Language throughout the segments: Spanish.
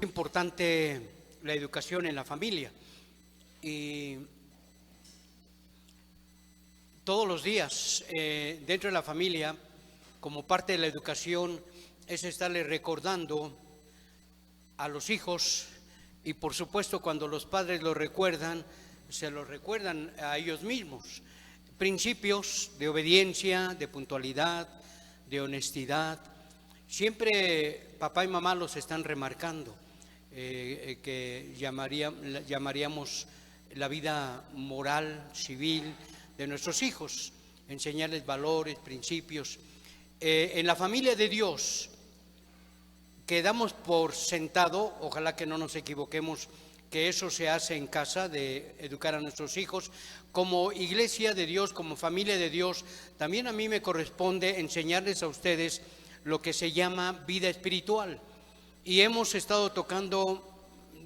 Importante la educación en la familia, y todos los días dentro de la familia, como parte de la educación, es estarle recordando a los hijos, y por supuesto cuando los padres lo recuerdan, se lo recuerdan a ellos mismos, principios de obediencia, de puntualidad, de honestidad. Siempre papá y mamá los están remarcando, que llamaríamos la vida moral, civil de nuestros hijos, enseñarles valores, principios. En la familia de Dios quedamos por sentado, ojalá que no nos equivoquemos, que eso se hace en casa, de educar a nuestros hijos. Como iglesia de Dios, como familia de Dios, también a mí me corresponde enseñarles a ustedes lo que se llama vida espiritual. Y hemos estado tocando,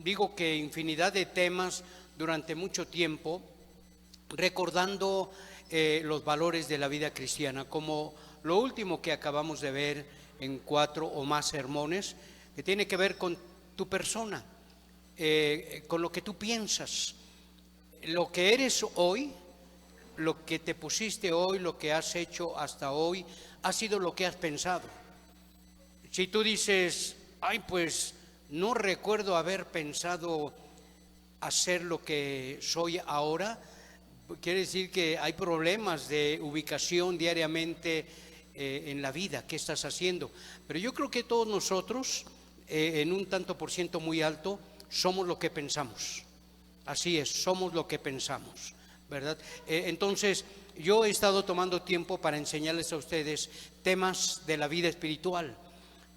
digo que infinidad de temas durante mucho tiempo, recordando los valores de la vida cristiana, como lo último que acabamos de ver en 4 o más sermones, que tiene que ver con tu persona, con lo que tú piensas, lo que eres hoy, lo que te pusiste hoy, lo que has hecho hasta hoy, ha sido lo que has pensado. Si tú dices, ay, pues no recuerdo haber pensado hacer lo que soy ahora, quiere decir que hay problemas de ubicación diariamente en la vida. ¿Qué estás haciendo? Pero yo creo que todos nosotros, en un tanto por ciento muy alto, somos lo que pensamos. Así es, somos lo que pensamos, ¿verdad? Entonces, yo he estado tomando tiempo para enseñarles a ustedes temas de la vida espiritual,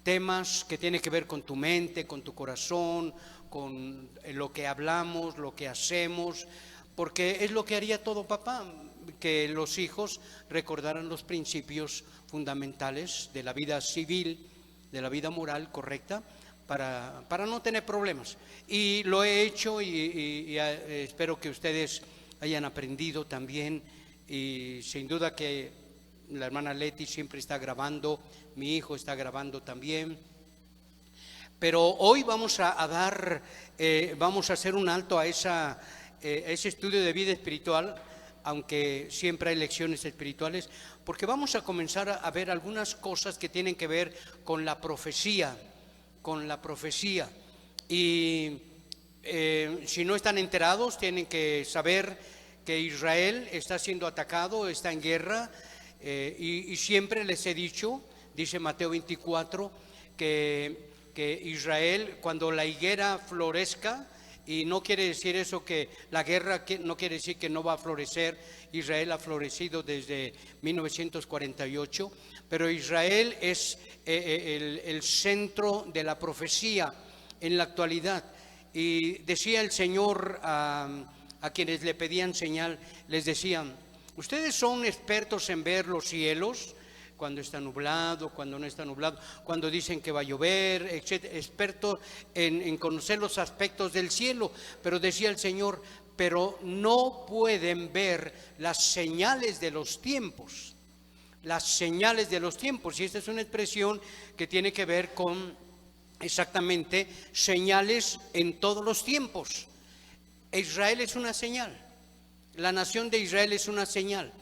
temas que tienen que ver con tu mente, con tu corazón, con lo que hablamos, lo que hacemos, porque es lo que haría todo papá, que los hijos recordaran los principios fundamentales de la vida civil, de la vida moral correcta, para no tener problemas. Y lo he hecho y espero que ustedes hayan aprendido también, y sin duda que la hermana Leti siempre está grabando, mi hijo está grabando también. Pero hoy vamos a vamos a hacer un alto a ese estudio de vida espiritual, aunque siempre hay lecciones espirituales, porque vamos a comenzar a ver algunas cosas que tienen que ver con la profecía, Y si no están enterados, tienen que saber que Israel está siendo atacado, está en guerra, y siempre les he dicho, dice Mateo 24, que Israel, cuando la higuera florezca, y no quiere decir eso que la guerra, no quiere decir que no va a florecer. Israel ha florecido desde 1948, pero Israel es el centro de la profecía en la actualidad. Y decía el Señor a quienes le pedían señal, les decían, ustedes son expertos en ver los cielos, cuando está nublado, cuando no está nublado, cuando dicen que va a llover, etcétera, expertos en conocer los aspectos del cielo. Pero decía el Señor, pero no pueden ver las señales de los tiempos. Las señales de los tiempos. Y esta es una expresión que tiene que ver con exactamente señales en todos los tiempos. Israel es una señal. La nación de Israel es una señal.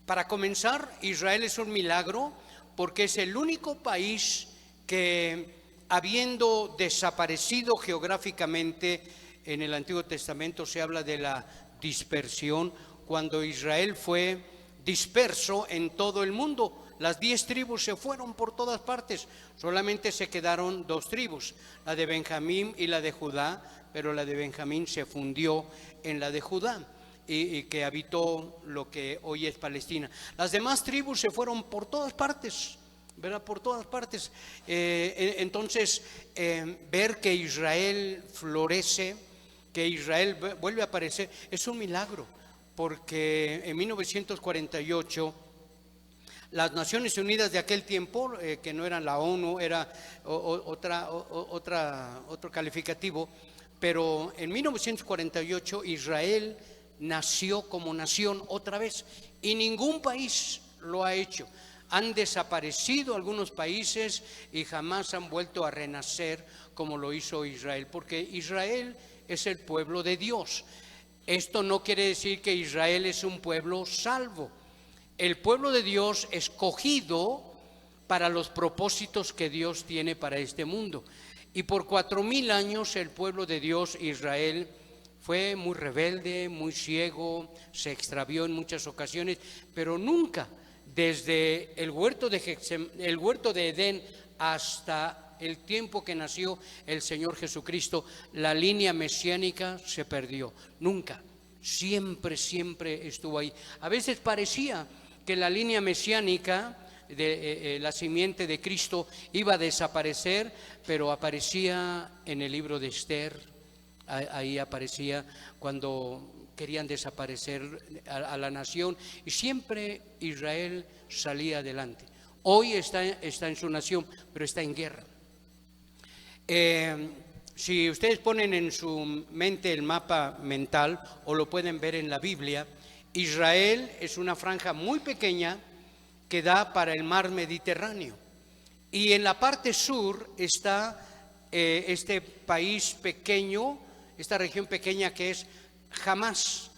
Para comenzar, Israel es un milagro porque es el único país que, habiendo desaparecido geográficamente, en el Antiguo Testamento se habla de la dispersión, cuando Israel fue disperso en todo el mundo. Las 10 tribus se fueron por todas partes, solamente se quedaron 2 tribus, la de Benjamín y la de Judá, pero la de Benjamín se fundió en la de Judá. Y que habitó lo que hoy es Palestina. Las demás tribus se fueron por todas partes, ¿verdad? Por todas partes. Entonces, ver que Israel florece, que Israel vuelve a aparecer, es un milagro, porque en 1948 las Naciones Unidas de aquel tiempo, que no eran la ONU, era otro calificativo, pero en 1948 Israel nació como nación otra vez, y ningún país lo ha hecho. han desaparecido algunos países y jamás han vuelto a renacer como lo hizo Israel, porque Israel es el pueblo de Dios. Esto no quiere decir que Israel es un pueblo salvo. El pueblo de Dios escogido para los propósitos que Dios tiene para este mundo. Y por 4000 años el pueblo de Dios, Israel, fue muy rebelde, muy ciego, se extravió en muchas ocasiones, pero nunca, desde el huerto de Edén hasta el tiempo que nació el Señor Jesucristo, la línea mesiánica se perdió. Nunca, siempre estuvo ahí. A veces parecía que la línea mesiánica de la simiente de Cristo iba a desaparecer, pero aparecía en el libro de Esther. Ahí aparecía cuando querían desaparecer a la nación, y siempre Israel salía adelante. Hoy está en su nación, pero está en guerra. Si ustedes ponen en su mente el mapa mental, o lo pueden ver en la Biblia, Israel es una franja muy pequeña que da para el mar Mediterráneo, y en la parte sur está este país pequeño, esta región pequeña que es Hamás.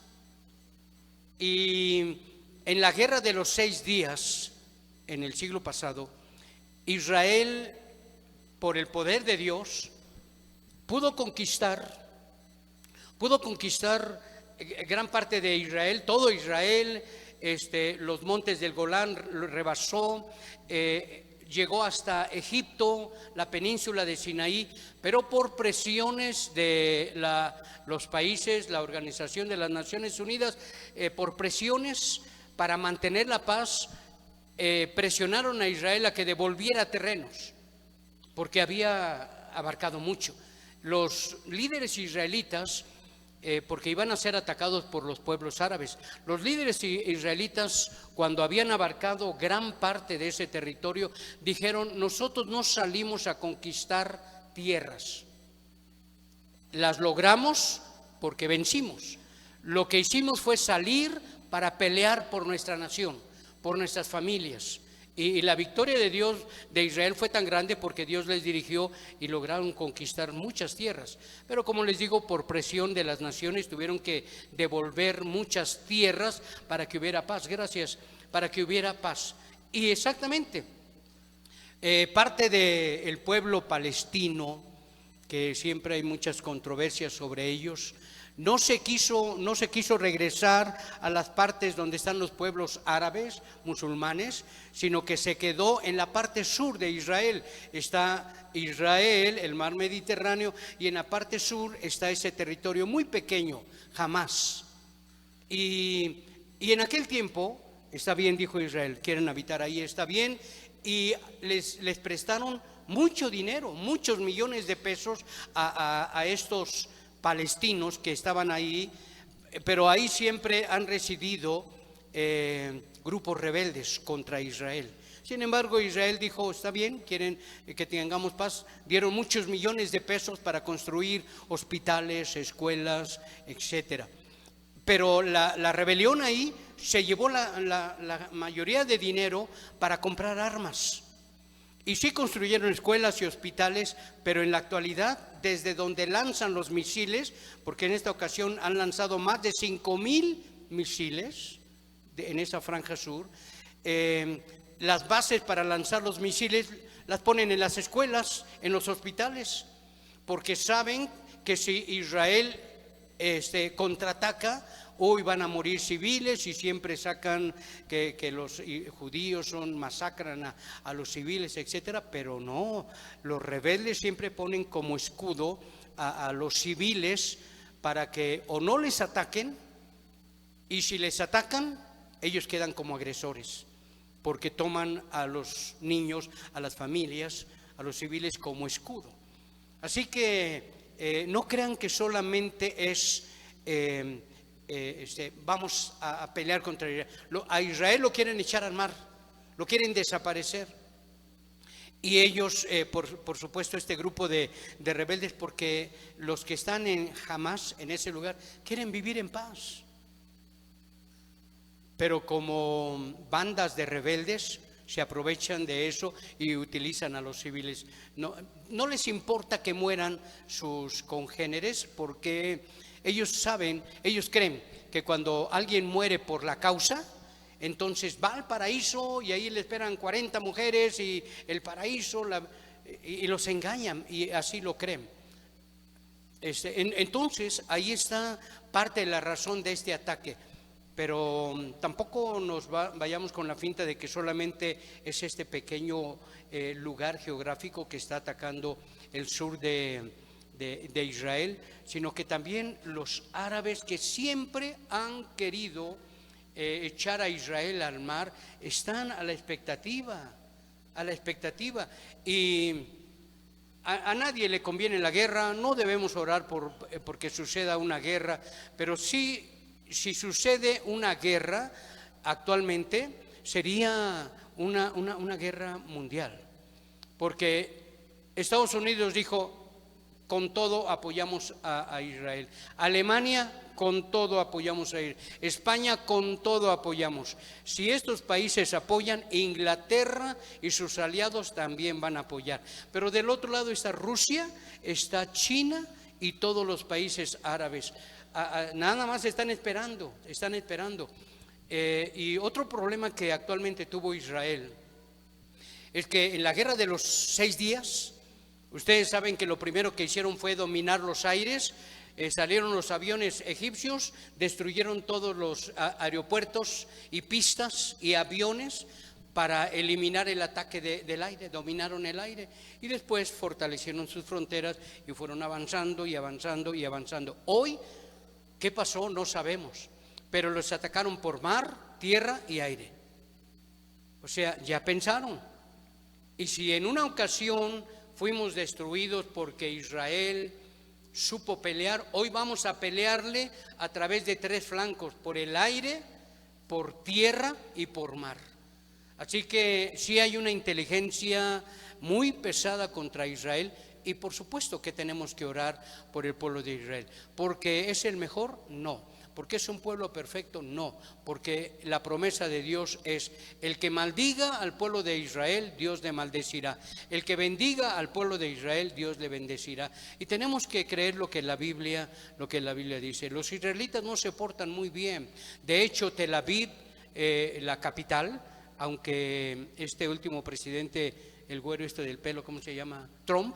Y en la guerra de los 6 días, en el siglo pasado, Israel, por el poder de Dios, pudo conquistar gran parte de Israel, todo Israel, los montes del Golán lo rebasó, llegó hasta Egipto, la península de Sinaí, pero por presiones de los países, la Organización de las Naciones Unidas, por presiones para mantener la paz, presionaron a Israel a que devolviera terrenos, porque había abarcado mucho. Los líderes israelitas, porque iban a ser atacados por los pueblos árabes. Los líderes israelitas, cuando habían abarcado gran parte de ese territorio, dijeron: nosotros no salimos a conquistar tierras, las logramos porque vencimos. Lo que hicimos fue salir para pelear por nuestra nación, por nuestras familias. Y la victoria de Dios, de Israel, fue tan grande porque Dios les dirigió y lograron conquistar muchas tierras. Pero como les digo, por presión de las naciones tuvieron que devolver muchas tierras para que hubiera paz. Gracias, para que hubiera paz. Y exactamente, parte del pueblo palestino, que siempre hay muchas controversias sobre ellos, no se quiso regresar a las partes donde están los pueblos árabes, musulmanes, sino que se quedó en la parte sur de Israel. Está Israel, el mar Mediterráneo, y en la parte sur está ese territorio muy pequeño, Hamás. Y en aquel tiempo, está bien, dijo Israel, quieren habitar ahí, está bien, y les prestaron mucho dinero, muchos millones de pesos a estos palestinos que estaban ahí, pero ahí siempre han residido grupos rebeldes contra Israel. Sin embargo, Israel dijo: está bien, quieren que tengamos paz. Dieron muchos millones de pesos para construir hospitales, escuelas, etcétera. Pero la rebelión ahí se llevó la mayoría de dinero para comprar armas. Y sí construyeron escuelas y hospitales, pero en la actualidad, desde donde lanzan los misiles, porque en esta ocasión han lanzado más de 5000 misiles en esa franja sur, las bases para lanzar los misiles las ponen en las escuelas, en los hospitales, porque saben que si Israel contraataca, hoy van a morir civiles, y siempre sacan que los judíos masacran a los civiles, etcétera. Pero no, los rebeldes siempre ponen como escudo a los civiles para que o no les ataquen, y si les atacan, ellos quedan como agresores, porque toman a los niños, a las familias, a los civiles como escudo. Así que no crean que solamente es vamos a pelear contra Israel. A Israel lo quieren echar al mar, lo quieren desaparecer. Y ellos, por supuesto, este grupo de rebeldes, porque los que están en Hamás, en ese lugar, quieren vivir en paz. Pero como bandas de rebeldes se aprovechan de eso y utilizan a los civiles. No les importa que mueran sus congéneres, porque ellos saben, ellos creen que cuando alguien muere por la causa, entonces va al paraíso y ahí le esperan 40 mujeres y el paraíso, y los engañan y así lo creen. Entonces ahí está parte de la razón de este ataque. Pero tampoco nos vayamos con la finta de que solamente es este pequeño lugar geográfico que está atacando el sur de Israel, sino que también los árabes, que siempre han querido echar a Israel al mar, están a la expectativa, y a nadie le conviene la guerra. No debemos orar porque suceda una guerra, pero sí, si sucede una guerra actualmente, sería una guerra mundial, porque Estados Unidos dijo: con todo apoyamos a Israel. Alemania, con todo apoyamos a Israel. España, con todo apoyamos. Si estos países apoyan, Inglaterra y sus aliados también van a apoyar. Pero del otro lado está Rusia, está China y todos los países árabes. Nada más están esperando. Y otro problema que actualmente tuvo Israel es que en la guerra de los 6 días, ustedes saben que lo primero que hicieron fue dominar los aires. Salieron los aviones egipcios, destruyeron todos los aeropuertos y pistas y aviones para eliminar el ataque del aire. Dominaron el aire y después fortalecieron sus fronteras y fueron avanzando y avanzando y avanzando. Hoy, ¿qué pasó? No sabemos, pero los atacaron por mar, tierra y aire. O sea, ya pensaron. Y si en una ocasión fuimos destruidos porque Israel supo pelear, hoy vamos a pelearle a través de 3 flancos: por el aire, por tierra y por mar. Así que sí hay una inteligencia muy pesada contra Israel, y por supuesto que tenemos que orar por el pueblo de Israel. ¿Porque es el mejor? No. ¿Porque es un pueblo perfecto? No. Porque la promesa de Dios es: el que maldiga al pueblo de Israel, Dios le maldecirá. El que bendiga al pueblo de Israel, Dios le bendecirá. Y tenemos que creer lo que la Biblia dice. Los israelitas no se portan muy bien. De hecho, Tel Aviv, la capital, aunque este último presidente, el güero del pelo, ¿cómo se llama? Trump,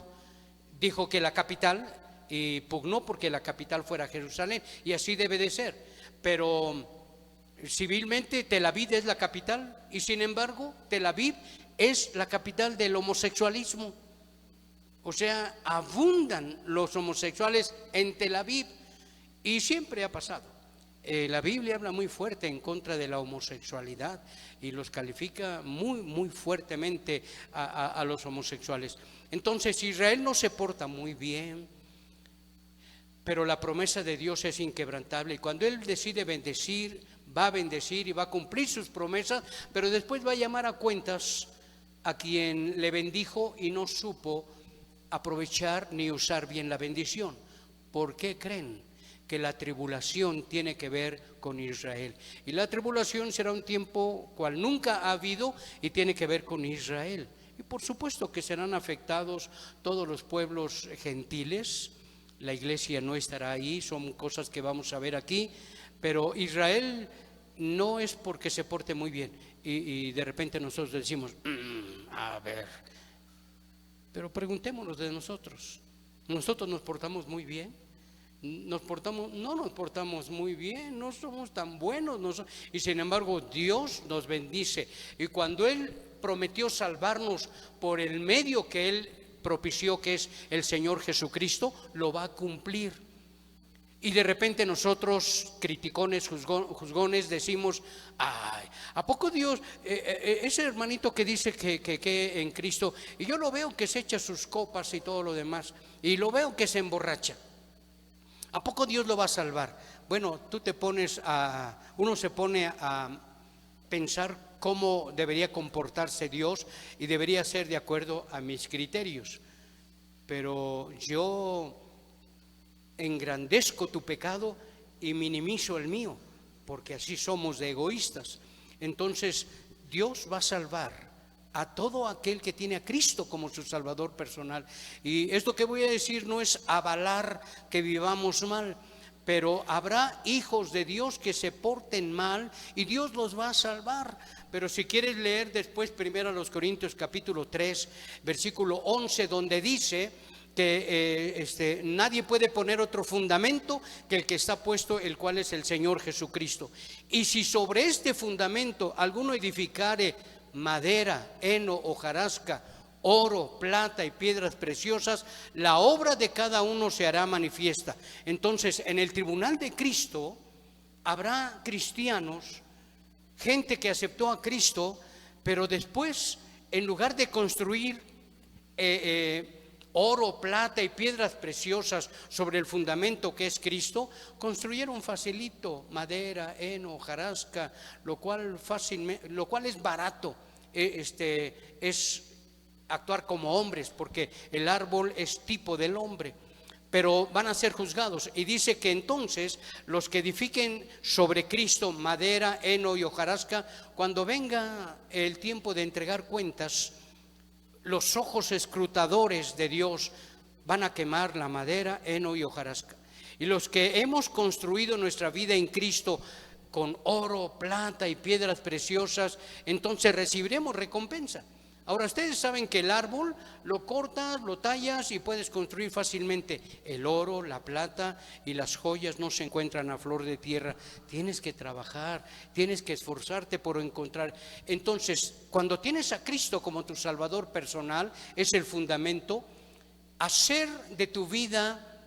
dijo que la capital, y pugnó porque la capital fuera Jerusalén, y así debe de ser. Pero civilmente Tel Aviv es la capital, y sin embargo Tel Aviv es la capital del homosexualismo. O sea, abundan los homosexuales en Tel Aviv, y siempre ha pasado. La Biblia habla muy fuerte en contra de la homosexualidad y los califica muy, muy fuertemente a los homosexuales. Entonces Israel no se porta muy bien, pero la promesa de Dios es inquebrantable, y cuando Él decide bendecir, va a bendecir y va a cumplir sus promesas, pero después va a llamar a cuentas a quien le bendijo y no supo aprovechar ni usar bien la bendición. ¿Por qué creen que la tribulación tiene que ver con Israel? Y la tribulación será un tiempo cual nunca ha habido y tiene que ver con Israel. Y por supuesto que serán afectados todos los pueblos gentiles. La iglesia no estará ahí, son cosas que vamos a ver aquí, pero Israel no es porque se porte muy bien y de repente nosotros decimos, a ver, pero preguntémonos de nosotros. ¿Nosotros nos portamos muy bien? No nos portamos muy bien, no somos tan buenos, y sin embargo Dios nos bendice. Y cuando Él prometió salvarnos por el medio que Él propició, que es el Señor Jesucristo, lo va a cumplir. Y de repente nosotros, criticones, juzgones, decimos, ay, ¿a poco Dios, ese hermanito que dice que en Cristo, y yo lo veo que se echa sus copas y todo lo demás, y lo veo que se emborracha, ¿a poco Dios lo va a salvar? Bueno, uno se pone a pensar cómo debería comportarse Dios, y debería ser de acuerdo a mis criterios. Pero yo engrandezco tu pecado y minimizo el mío, porque así somos de egoístas. Entonces Dios va a salvar a todo aquel que tiene a Cristo como su Salvador personal. Y esto que voy a decir no es avalar que vivamos mal, pero habrá hijos de Dios que se porten mal y Dios los va a salvar. Pero si quieres leer después 1 Corintios capítulo 3 versículo 11, donde dice que nadie puede poner otro fundamento que el que está puesto, el cual es el Señor Jesucristo. Y si sobre este fundamento alguno edificare madera, heno, hojarasca, oro, plata y piedras preciosas, la obra de cada uno se hará manifiesta. Entonces, en el tribunal de Cristo habrá cristianos, gente que aceptó a Cristo, pero después, en lugar de construir oro, plata y piedras preciosas sobre el fundamento que es Cristo, construyeron facilito, madera, heno, hojarasca, lo cual es barato. Es actuar como hombres, porque el árbol es tipo del hombre, pero van a ser juzgados. Y dice que entonces los que edifiquen sobre Cristo madera, heno y hojarasca, cuando venga el tiempo de entregar cuentas, los ojos escrutadores de Dios van a quemar la madera, heno y hojarasca. Y los que hemos construido nuestra vida en Cristo con oro, plata y piedras preciosas, entonces recibiremos recompensa. Ahora, ustedes saben que el árbol lo cortas, lo tallas y puedes construir fácilmente. El oro, la plata y las joyas no se encuentran a flor de tierra. Tienes que trabajar, tienes que esforzarte por encontrar. Entonces, cuando tienes a Cristo como tu Salvador personal, es el fundamento. Hacer de tu vida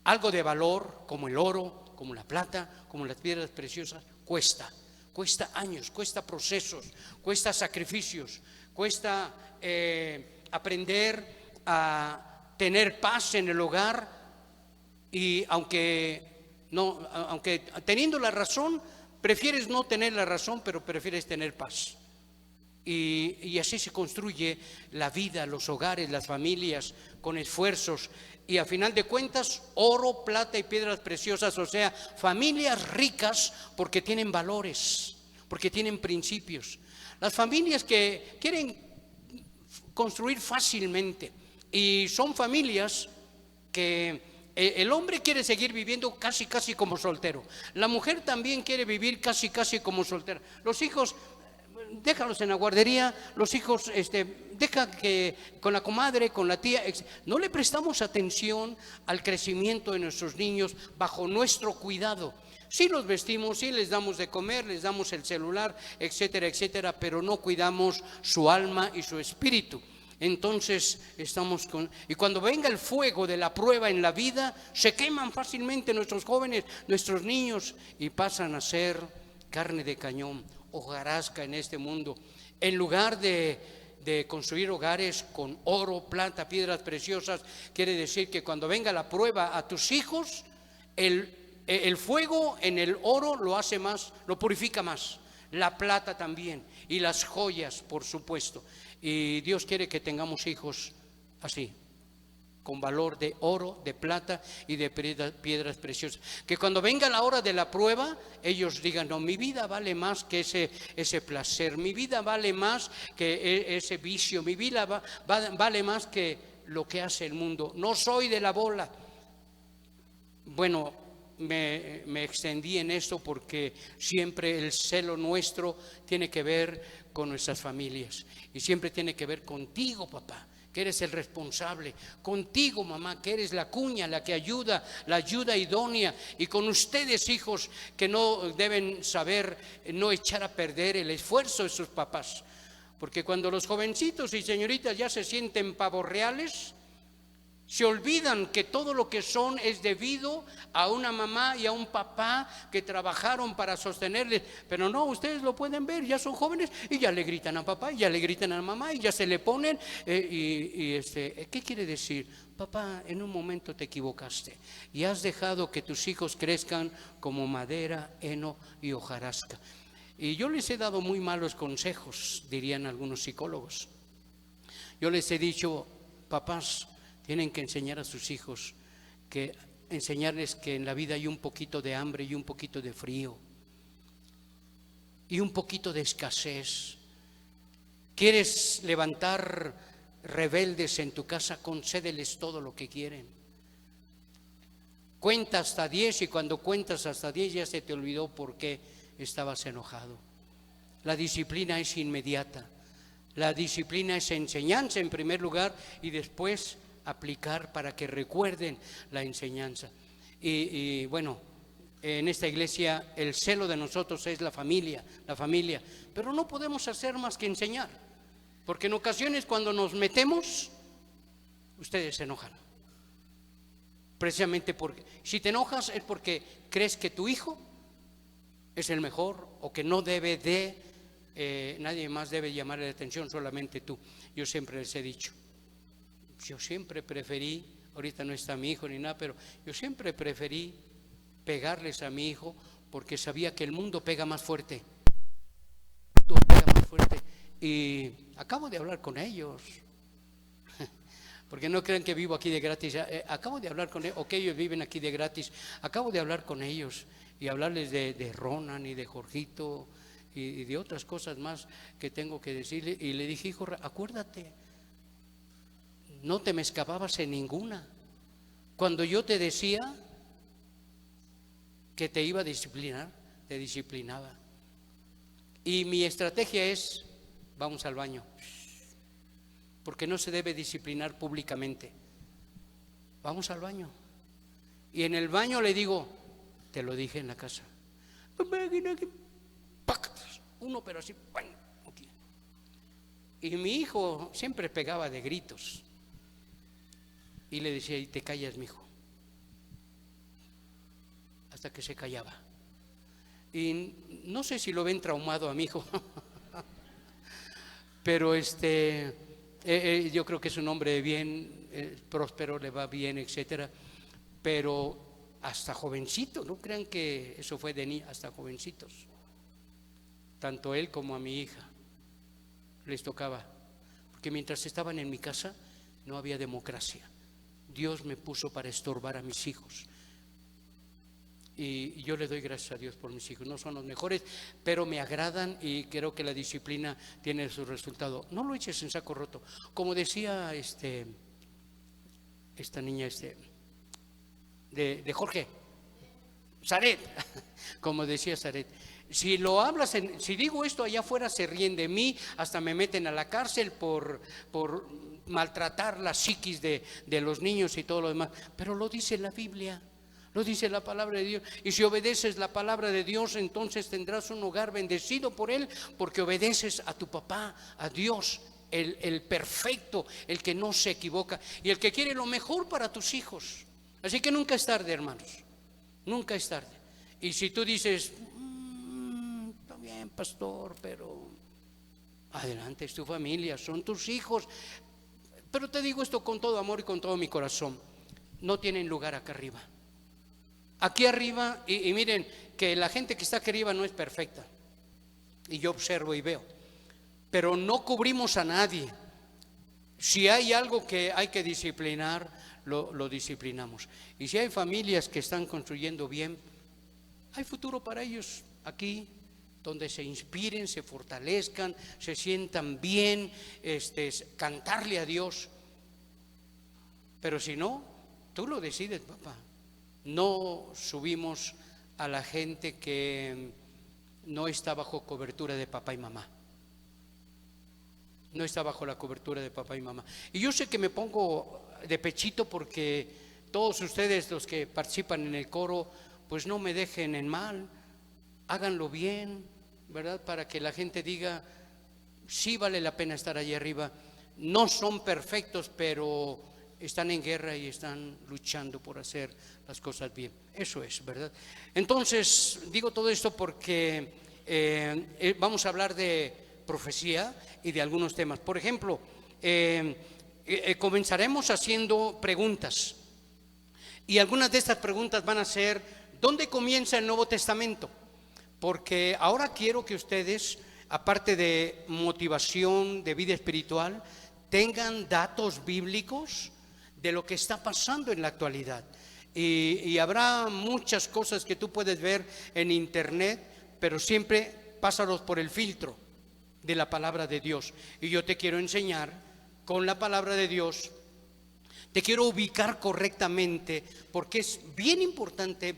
algo de valor, como el oro, como la plata, como las piedras preciosas, cuesta años, cuesta procesos, cuesta sacrificios, cuesta aprender a tener paz en el hogar. Y aunque teniendo la razón, prefieres no tener la razón, pero prefieres tener paz. Y así se construye la vida, los hogares, las familias, con esfuerzos. Y a final de cuentas, oro, plata y piedras preciosas, o sea, familias ricas porque tienen valores, porque tienen principios. Las familias que quieren construir fácilmente, y son familias que el hombre quiere seguir viviendo casi como soltero. La mujer también quiere vivir casi como soltera. Los hijos, déjalos en la guardería. Los hijos, deja que con la comadre, con la tía. No le prestamos atención al crecimiento de nuestros niños bajo nuestro cuidado. Sí los vestimos, sí les damos de comer, les damos el celular, etcétera, etcétera, pero no cuidamos su alma y su espíritu. Entonces y cuando venga el fuego de la prueba en la vida, se queman fácilmente nuestros jóvenes, nuestros niños, y pasan a ser carne de cañón, hojarasca en este mundo. En lugar de construir hogares con oro, plata, piedras preciosas, quiere decir que cuando venga la prueba a tus hijos, el fuego en el oro lo hace más, lo purifica más. La plata también, y las joyas, por supuesto. Y Dios quiere que tengamos hijos así, con valor de oro, de plata y de piedras preciosas. Que cuando venga la hora de la prueba, ellos digan: no, mi vida vale más que ese placer, mi vida vale más que ese vicio, mi vida vale más que lo que hace el mundo. No soy de la bola. Bueno, me extendí en esto porque siempre el celo nuestro tiene que ver con nuestras familias, y siempre tiene que ver contigo, papá, que eres el responsable, contigo, mamá, que eres la cuña, la que ayuda, la ayuda idónea, y con ustedes, hijos, que no deben saber no echar a perder el esfuerzo de sus papás, porque cuando los jovencitos y señoritas ya se sienten pavos reales, se olvidan que todo lo que son es debido a una mamá y a un papá que trabajaron para sostenerles. Pero no, ustedes lo pueden ver, ya son jóvenes y ya le gritan a papá, y ya le gritan a mamá, y ya se le ponen. ¿Qué quiere decir? Papá, en un momento te equivocaste y has dejado que tus hijos crezcan como madera, heno y hojarasca. Y yo les he dado muy malos consejos, dirían algunos psicólogos. Yo les he dicho: papás, tienen que enseñar a sus hijos, enseñarles que en la vida hay un poquito de hambre y un poquito de frío y un poquito de escasez, ¿Quieres levantar rebeldes en tu casa? Concédeles todo lo que quieren. Cuenta hasta 10 y cuando cuentas hasta 10 ya se te olvidó por qué estabas enojado. La disciplina es inmediata. La disciplina es enseñanza en primer lugar y después aplicar para que recuerden la enseñanza. Y bueno, en esta iglesia el celo de nosotros es la familia, pero no podemos hacer más que enseñar, porque en ocasiones cuando nos metemos, ustedes se enojan. Precisamente porque si te enojas es porque crees que tu hijo es el mejor o que no debe de, nadie más debe llamarle la atención, solamente tú. Yo siempre les he dicho, yo siempre preferí, ahorita no está mi hijo ni nada, pero yo siempre preferí pegarles a mi hijo porque sabía que el mundo pega más fuerte. Y acabo de hablar con ellos. Porque no crean que vivo aquí de gratis. Acabo de hablar con ellos, o que ellos viven aquí de gratis. Acabo de hablar con ellos y hablarles de Ronan y de Jorgito y de otras cosas más que tengo que decirle. Y le dije, hijo, acuérdate, no te me escapabas en ninguna. Cuando yo te decía que te iba a disciplinar, te disciplinaba. Y mi estrategia es, vamos al baño. Porque no se debe disciplinar públicamente. Vamos al baño. Y en el baño le digo, te lo dije en la casa. Uno, pero así. Y mi hijo siempre pegaba de gritos. Y le decía, y te callas, mijo. Hasta que se callaba. Y no sé si lo ven traumado a mi hijo. Pero yo creo que es un hombre bien, próspero, le va bien, etcétera. Pero hasta jovencito, no crean que eso fue de niño, hasta jovencitos. Tanto él como a mi hija les tocaba. Porque mientras estaban en mi casa no había democracia. Dios me puso para estorbar a mis hijos. Y yo le doy gracias a Dios por mis hijos. No son los mejores, pero me agradan y creo que la disciplina tiene su resultado. No lo eches en saco roto. Como decía esta niña de Jorge, Zaret, como decía Zaret, si lo hablas, si digo esto allá afuera se ríen de mí, hasta me meten a la cárcel por maltratar la psiquis de los niños y todo lo demás. Pero lo dice la Biblia. Lo dice la palabra de Dios. Y si obedeces la palabra de Dios, entonces tendrás un hogar bendecido por Él, porque obedeces a tu papá, a Dios, el perfecto, el que no se equivoca y el que quiere lo mejor para tus hijos. Así que nunca es tarde, hermanos, nunca es tarde. Y si tú dices, está bien, pastor, pero adelante, es tu familia, son tus hijos. Pero te digo esto con todo amor y con todo mi corazón, no tienen lugar acá arriba. Aquí arriba, y miren que la gente que está aquí arriba no es perfecta, y yo observo y veo, pero no cubrimos a nadie. Si hay algo que hay que disciplinar, lo disciplinamos. Y si hay familias que están construyendo bien, hay futuro para ellos aquí, donde se inspiren, se fortalezcan, se sientan bien, cantarle a Dios. Pero si no, tú lo decides, papá. No subimos a la gente que no está bajo cobertura de papá y mamá. No está bajo la cobertura de papá y mamá. Y yo sé que me pongo de pechito porque todos ustedes, los que participan en el coro, pues no me dejen en mal, háganlo bien, ¿verdad? Para que la gente diga, sí vale la pena estar allí arriba. No son perfectos, pero están en guerra y están luchando por hacer las cosas bien. Eso es, ¿verdad? Entonces, digo todo esto porque vamos a hablar de profecía y de algunos temas. Por ejemplo, comenzaremos haciendo preguntas. Y algunas de estas preguntas van a ser, ¿dónde comienza el Nuevo Testamento? Porque ahora quiero que ustedes, aparte de motivación, de vida espiritual, tengan datos bíblicos de lo que está pasando en la actualidad. Y habrá muchas cosas que tú puedes ver en internet, pero siempre pásalos por el filtro. de la palabra de Dios. Y yo te quiero enseñar con la palabra de Dios, te quiero ubicar correctamente, porque es bien importante,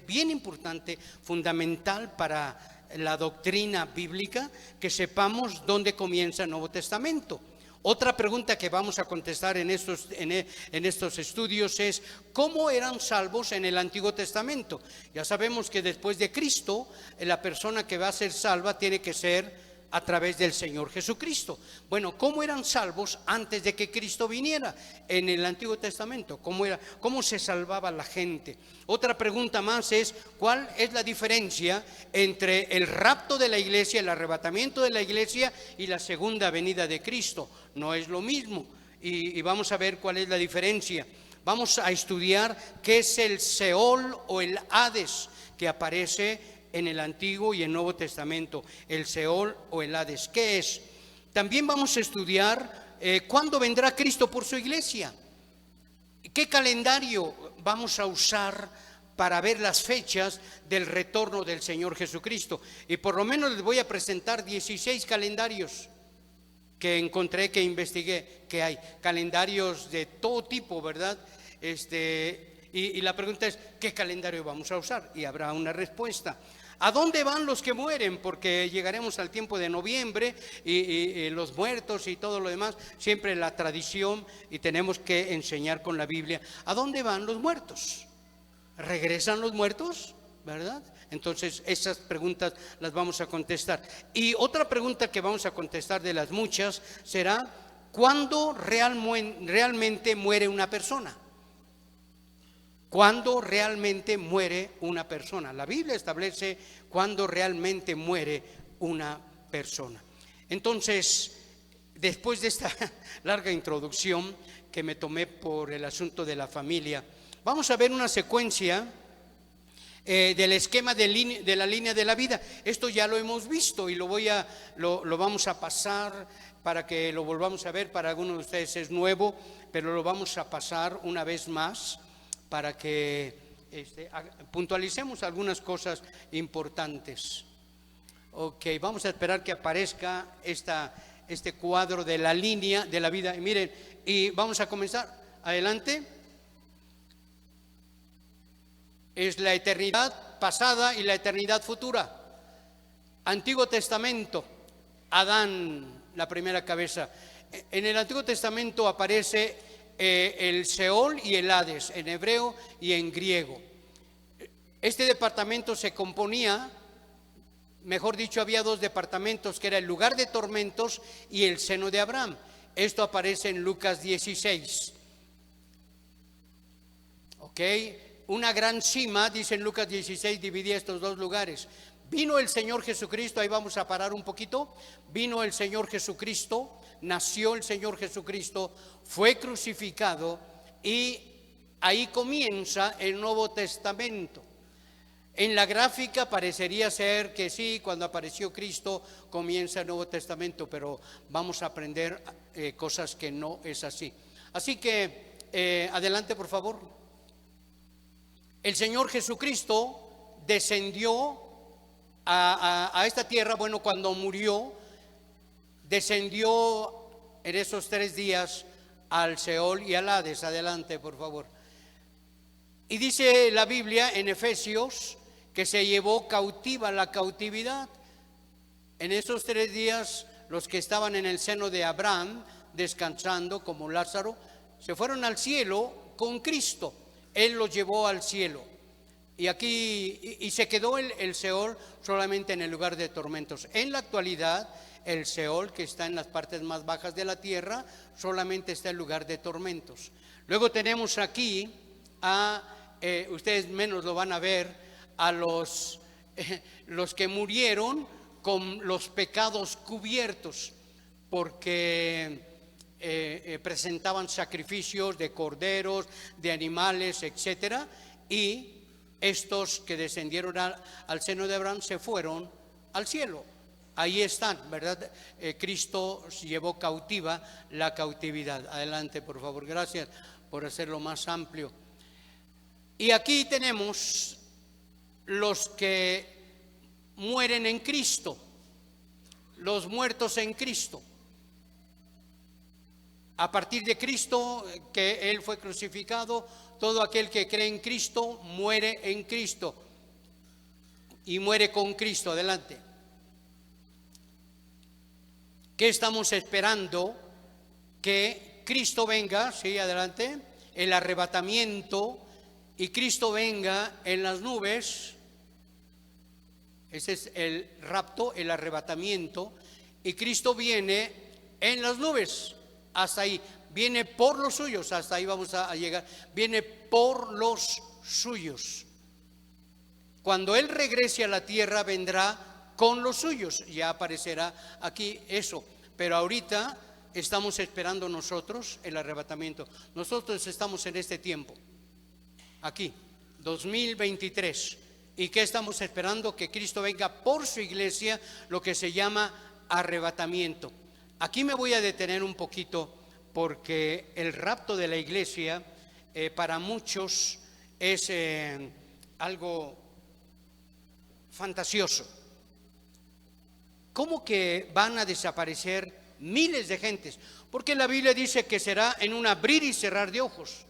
fundamental para la doctrina bíblica, que sepamos dónde comienza el Nuevo Testamento. Otra pregunta que vamos a contestar en estos estudios es: ¿cómo eran salvos en el Antiguo Testamento? Ya sabemos que después de Cristo, la persona que va a ser salva tiene que ser a través del Señor Jesucristo. Bueno, ¿cómo eran salvos antes de que Cristo viniera en el Antiguo Testamento? ¿Cómo se salvaba la gente? Otra pregunta más es: ¿cuál es la diferencia entre el rapto de la iglesia, el arrebatamiento de la iglesia y la segunda venida de Cristo? No es lo mismo, y vamos a ver cuál es la diferencia. Vamos a estudiar qué es el Seol o el Hades que aparece en el Antiguo y el Nuevo Testamento. El Seol o el Hades, ¿qué es? También vamos a estudiar cuándo vendrá Cristo por su iglesia. ¿Qué calendario vamos a usar para ver las fechas del retorno del Señor Jesucristo? Y por lo menos les voy a presentar 16 calendarios que encontré, que investigué, que hay calendarios de todo tipo, ¿verdad? Y la pregunta es: ¿qué calendario vamos a usar? Y habrá una respuesta. ¿A dónde van los que mueren? Porque llegaremos al tiempo de noviembre y los muertos y todo lo demás, siempre la tradición, y tenemos que enseñar con la Biblia. ¿A dónde van los muertos? ¿Regresan los muertos? ¿Verdad? Entonces esas preguntas las vamos a contestar. Y otra pregunta que vamos a contestar de las muchas será: ¿cuándo realmente muere una persona? ¿Cuándo realmente muere una persona? La Biblia establece cuándo realmente muere una persona. Entonces, después de esta larga introducción que me tomé por el asunto de la familia, vamos a ver una secuencia del esquema de la línea de la vida. Esto ya lo hemos visto y lo vamos a pasar para que lo volvamos a ver. Para algunos de ustedes es nuevo, pero lo vamos a pasar una vez más para que puntualicemos algunas cosas importantes. Ok, vamos a esperar que aparezca este cuadro de la línea de la vida. Y miren, y vamos a comenzar. Adelante. Es la eternidad pasada y la eternidad futura. Antiguo Testamento, Adán, la primera cabeza. En el Antiguo Testamento aparece el Seol y el Hades, en hebreo y en griego. Este departamento se componía, mejor dicho, había dos departamentos, que era el lugar de tormentos y el seno de Abraham. Esto aparece en Lucas 16. Ok, una gran cima, dice en Lucas 16, dividía estos dos lugares. Vino el Señor Jesucristo, ahí vamos a parar un poquito. Vino el Señor Jesucristo, nació el Señor Jesucristo, fue crucificado, y ahí comienza el Nuevo Testamento. En la gráfica parecería ser que sí, cuando apareció Cristo comienza el Nuevo Testamento, pero vamos a aprender cosas que no es así. Así que adelante, por favor. El Señor Jesucristo descendió a esta tierra. Bueno, cuando murió, descendió en esos 3 días al Seol y al Hades. Adelante, por favor. Y dice la Biblia en Efesios que se llevó cautiva la cautividad. En esos 3 días, los que estaban en el seno de Abraham, descansando como Lázaro, se fueron al cielo con Cristo. Él los llevó al cielo. Y aquí se quedó el Seol solamente en el lugar de tormentos. En la actualidad, el Seol, que está en las partes más bajas de la tierra, solamente está en lugar de tormentos. Luego tenemos aquí ustedes menos lo van a ver, a los que murieron con los pecados cubiertos, porque presentaban sacrificios de corderos, de animales, etcétera, y estos que descendieron al seno de Abraham se fueron al cielo. Ahí están, ¿verdad? Cristo llevó cautiva la cautividad. Adelante, por favor. Gracias por hacerlo más amplio. Y aquí tenemos los que mueren en Cristo. los muertos en Cristo. A partir de Cristo, que Él fue crucificado, todo aquel que cree en Cristo muere en Cristo y muere con Cristo. Adelante. ¿Qué estamos esperando? Que Cristo venga, sí, adelante, el arrebatamiento, y Cristo venga en las nubes. Ese es el rapto, el arrebatamiento, y Cristo viene en las nubes. Hasta ahí, viene por los suyos, hasta ahí vamos a llegar, viene por los suyos. Cuando Él regrese a la tierra vendrá con los suyos, ya aparecerá aquí eso, pero ahorita estamos esperando nosotros el arrebatamiento. Nosotros estamos en este tiempo, aquí, 2023, ¿y qué estamos esperando? Que Cristo venga por su iglesia, lo que se llama arrebatamiento. Aquí me voy a detener un poquito porque el rapto de la iglesia para muchos es algo fantasioso. ¿Cómo que van a desaparecer miles de gentes? Porque la Biblia dice que será en un abrir y cerrar de ojos.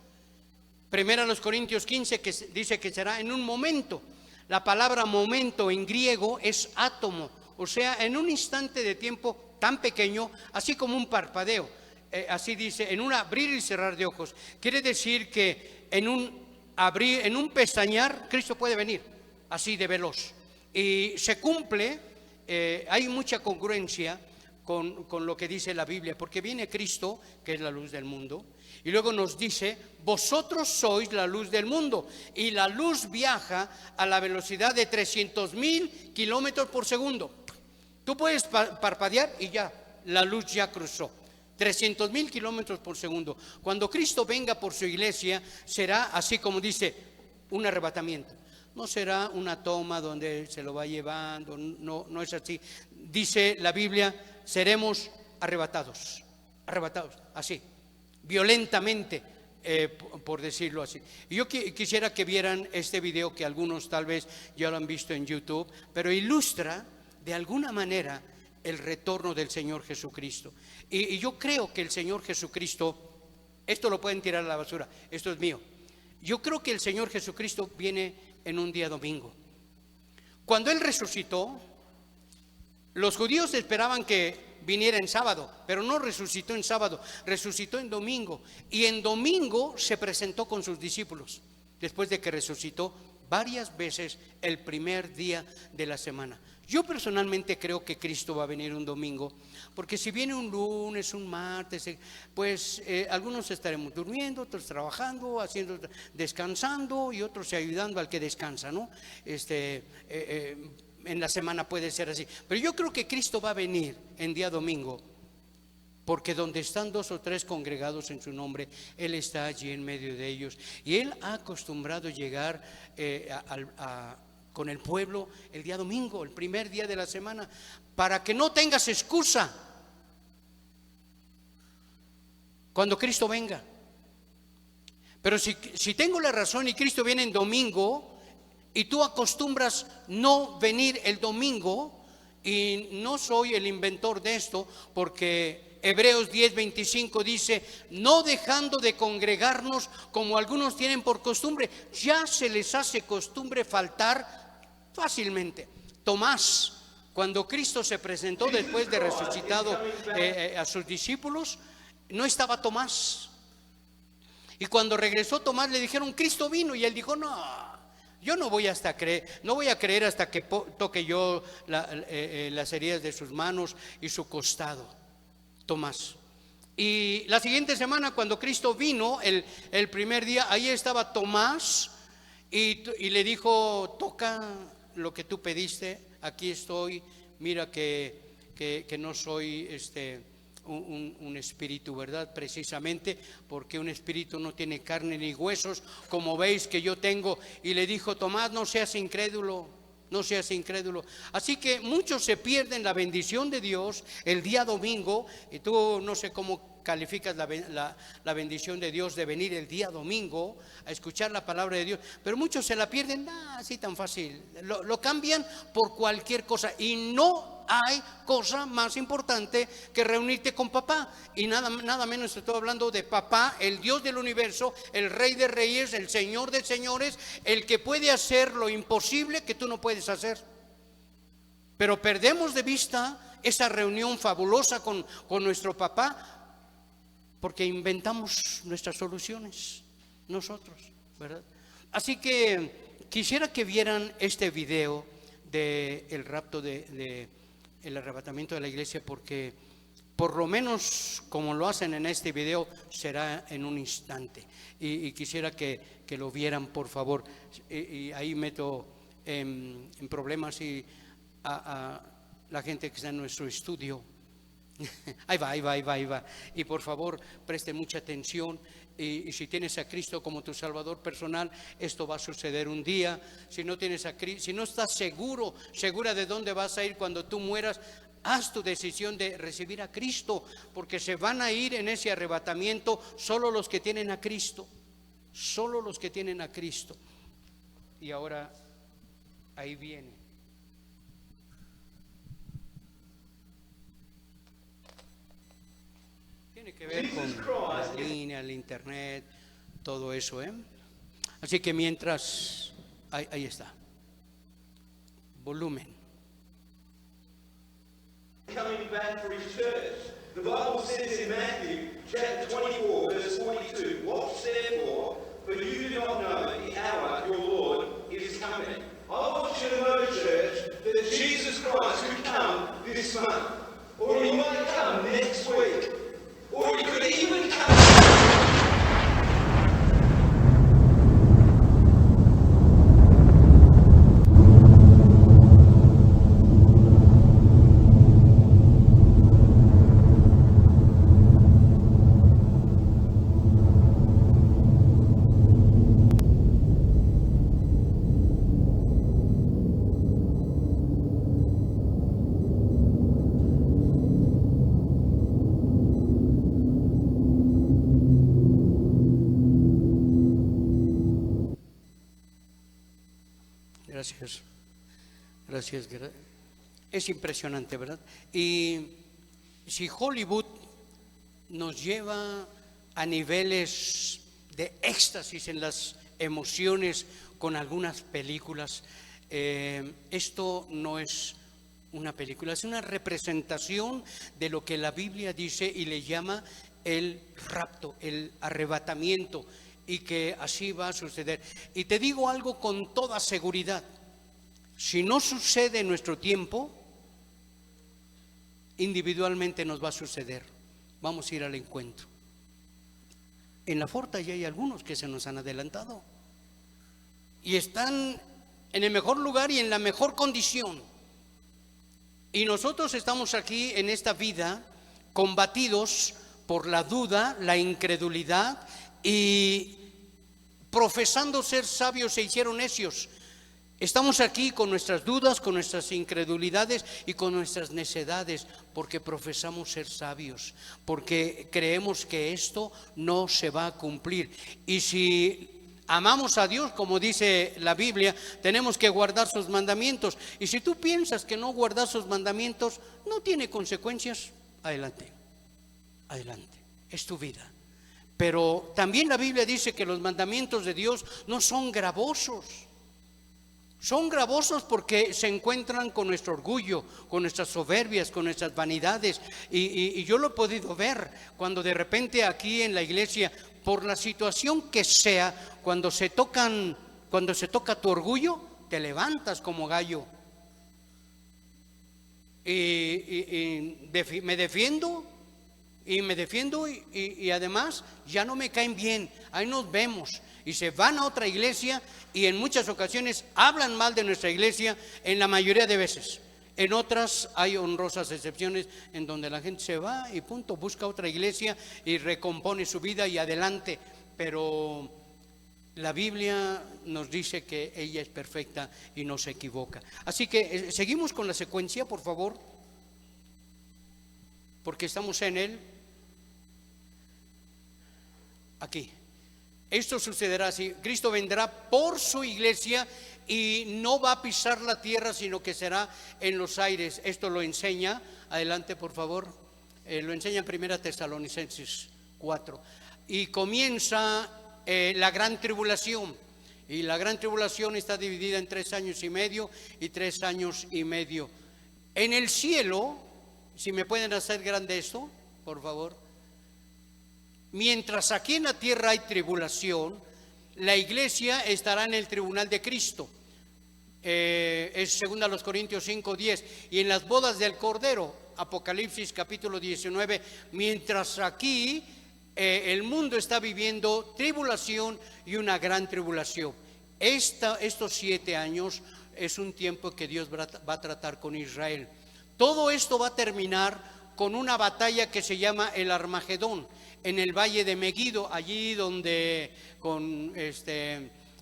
Primera los Corintios 15 que dice que será en un momento. La palabra momento en griego es átomo, o sea, en un instante de tiempo tan pequeño, así como un parpadeo. Así dice, en un abrir y cerrar de ojos. Quiere decir que en un pestañear, Cristo puede venir, así de veloz. Y se cumple, hay mucha congruencia con lo que dice la Biblia, porque viene Cristo, que es la luz del mundo, y luego nos dice, vosotros sois la luz del mundo, y la luz viaja a la velocidad de 300,000 kilómetros por segundo. Tú puedes parpadear y ya, la luz ya cruzó. 300,000 kilómetros por segundo. Cuando Cristo venga por su iglesia, será así como dice, un arrebatamiento. No será una toma donde se lo va llevando, no es así. Dice la Biblia, seremos arrebatados, así, violentamente, por decirlo así. Y yo quisiera que vieran este video, que algunos tal vez ya lo han visto en YouTube, pero ilustra de alguna manera el retorno del Señor Jesucristo. Y yo creo que el Señor Jesucristo, esto lo pueden tirar a la basura, esto es mío. Yo creo que el Señor Jesucristo viene en un día domingo. Cuando Él resucitó, los judíos esperaban que viniera en sábado, pero no resucitó en sábado, resucitó en domingo. Y en domingo se presentó con sus discípulos, después de que resucitó varias veces el primer día de la semana. Yo personalmente creo que Cristo va a venir un domingo, porque si viene un lunes, un martes, pues algunos estaremos durmiendo, otros trabajando, descansando, y otros ayudando al que descansa, ¿no? En la semana puede ser así, pero yo creo que Cristo va a venir en día domingo, porque donde están 2 o 3 congregados en su nombre, Él está allí en medio de ellos. Y Él ha acostumbrado llegar con el pueblo el día domingo, el primer día de la semana, para que no tengas excusa cuando Cristo venga. Pero si tengo la razón y Cristo viene en domingo, y tú acostumbras no venir el domingo, y no soy el inventor de esto, porque Hebreos 10:25 dice, no dejando de congregarnos como algunos tienen por costumbre, ya se les hace costumbre faltar fácilmente. Tomás, cuando Cristo se presentó después de resucitado a sus discípulos, no estaba Tomás. Y cuando regresó Tomás le dijeron, Cristo vino, y él dijo, no, yo no voy a creer hasta que toque yo las heridas de sus manos y su costado. Tomás. Y la siguiente semana, cuando Cristo vino, el primer día, ahí estaba Tomás, y le dijo, toca lo que tú pediste, aquí estoy, mira que no soy un espíritu, ¿verdad? Precisamente porque un espíritu no tiene carne ni huesos, como veis que yo tengo. Y le dijo, Tomás, no seas incrédulo, no seas incrédulo. Así que muchos se pierden la bendición de Dios el día domingo, y tú no sé cómo calificas la bendición de Dios de venir el día domingo a escuchar la palabra de Dios, pero muchos se la pierden así tan fácil, lo cambian por cualquier cosa, y no hay cosa más importante que reunirte con papá, y nada menos estoy hablando de papá, el Dios del universo, el Rey de Reyes, el Señor de Señores, el que puede hacer lo imposible que tú no puedes hacer. Pero perdemos de vista esa reunión fabulosa con nuestro papá, porque inventamos nuestras soluciones nosotros, ¿verdad? Así que quisiera que vieran este video del rapto, el arrebatamiento de la iglesia, porque por lo menos como lo hacen en este video será en un instante, y quisiera que lo vieran, por favor. Y ahí meto en problemas a la gente que está en nuestro estudio. Ahí va. Y por favor, preste mucha atención. Y si tienes a Cristo como tu Salvador personal, esto va a suceder un día. Si no tienes a Cristo, si no estás segura de dónde vas a ir cuando tú mueras, haz tu decisión de recibir a Cristo, porque se van a ir en ese arrebatamiento solo los que tienen a Cristo. Solo los que tienen a Cristo. Y ahora, ahí viene. Tiene que ver con la línea, el internet, todo eso, ¿eh? Así que mientras, ahí está, volumen. Coming back for his church. The Bible says in Matthew chapter 24 verse 42, watch therefore, for you do not know the hour your Lord is coming. I want you to know, church, that Jesus Christ could come this month, or he might come next week, or he could even come. Gracias. Es impresionante, ¿verdad? Y si Hollywood nos lleva a niveles de éxtasis en las emociones con algunas películas, esto no es una película, es una representación de lo que la Biblia dice y le llama el rapto, el arrebatamiento, y que así va a suceder. Y te digo algo con toda seguridad: si no sucede en nuestro tiempo, individualmente nos va a suceder. Vamos a ir al encuentro. En la Forta ya hay algunos que se nos han adelantado y están en el mejor lugar y en la mejor condición. Y nosotros estamos aquí en esta vida combatidos por la duda, la incredulidad, y profesando ser sabios se hicieron necios. Estamos aquí con nuestras dudas, con nuestras incredulidades y con nuestras necedades, porque profesamos ser sabios, porque creemos que esto no se va a cumplir. Y si amamos a Dios, como dice la Biblia, tenemos que guardar sus mandamientos. Y si tú piensas que no guardar sus mandamientos no tiene consecuencias, adelante, es tu vida. Pero también la Biblia dice que los mandamientos de Dios no son gravosos. Son gravosos porque se encuentran con nuestro orgullo, con nuestras soberbias, con nuestras vanidades. Y yo lo he podido ver cuando de repente aquí en la iglesia, por la situación que sea, cuando se toca tu orgullo, te levantas como gallo. Me defiendo. Y además ya no me caen bien, ahí nos vemos, y se van a otra iglesia y en muchas ocasiones hablan mal de nuestra iglesia, en la mayoría de veces. En otras hay honrosas excepciones en donde la gente se va y punto, busca otra iglesia y recompone su vida y adelante. Pero la Biblia nos dice que ella es perfecta y no se equivoca. Así que seguimos con la secuencia, por favor, porque estamos en el Aquí. Esto sucederá así. Cristo vendrá por su iglesia y no va a pisar la tierra, sino que será en los aires. Esto lo enseña, adelante por favor, lo enseña en 1 Tesalonicenses 4. Y comienza la gran tribulación. Y la gran tribulación está dividida en 3 años y medio y 3 años y medio. En el cielo, si me pueden hacer grande esto, por favor. Mientras aquí en la tierra hay tribulación, la iglesia estará en el tribunal de Cristo. Es 2 Corintios 5:10. Y en las bodas del Cordero, Apocalipsis capítulo 19, mientras aquí el mundo está viviendo tribulación y una gran tribulación. Estos 7 años es un tiempo que Dios va a tratar con Israel. Todo esto va a terminar con una batalla que se llama el Armagedón, en el valle de Meguido, allí donde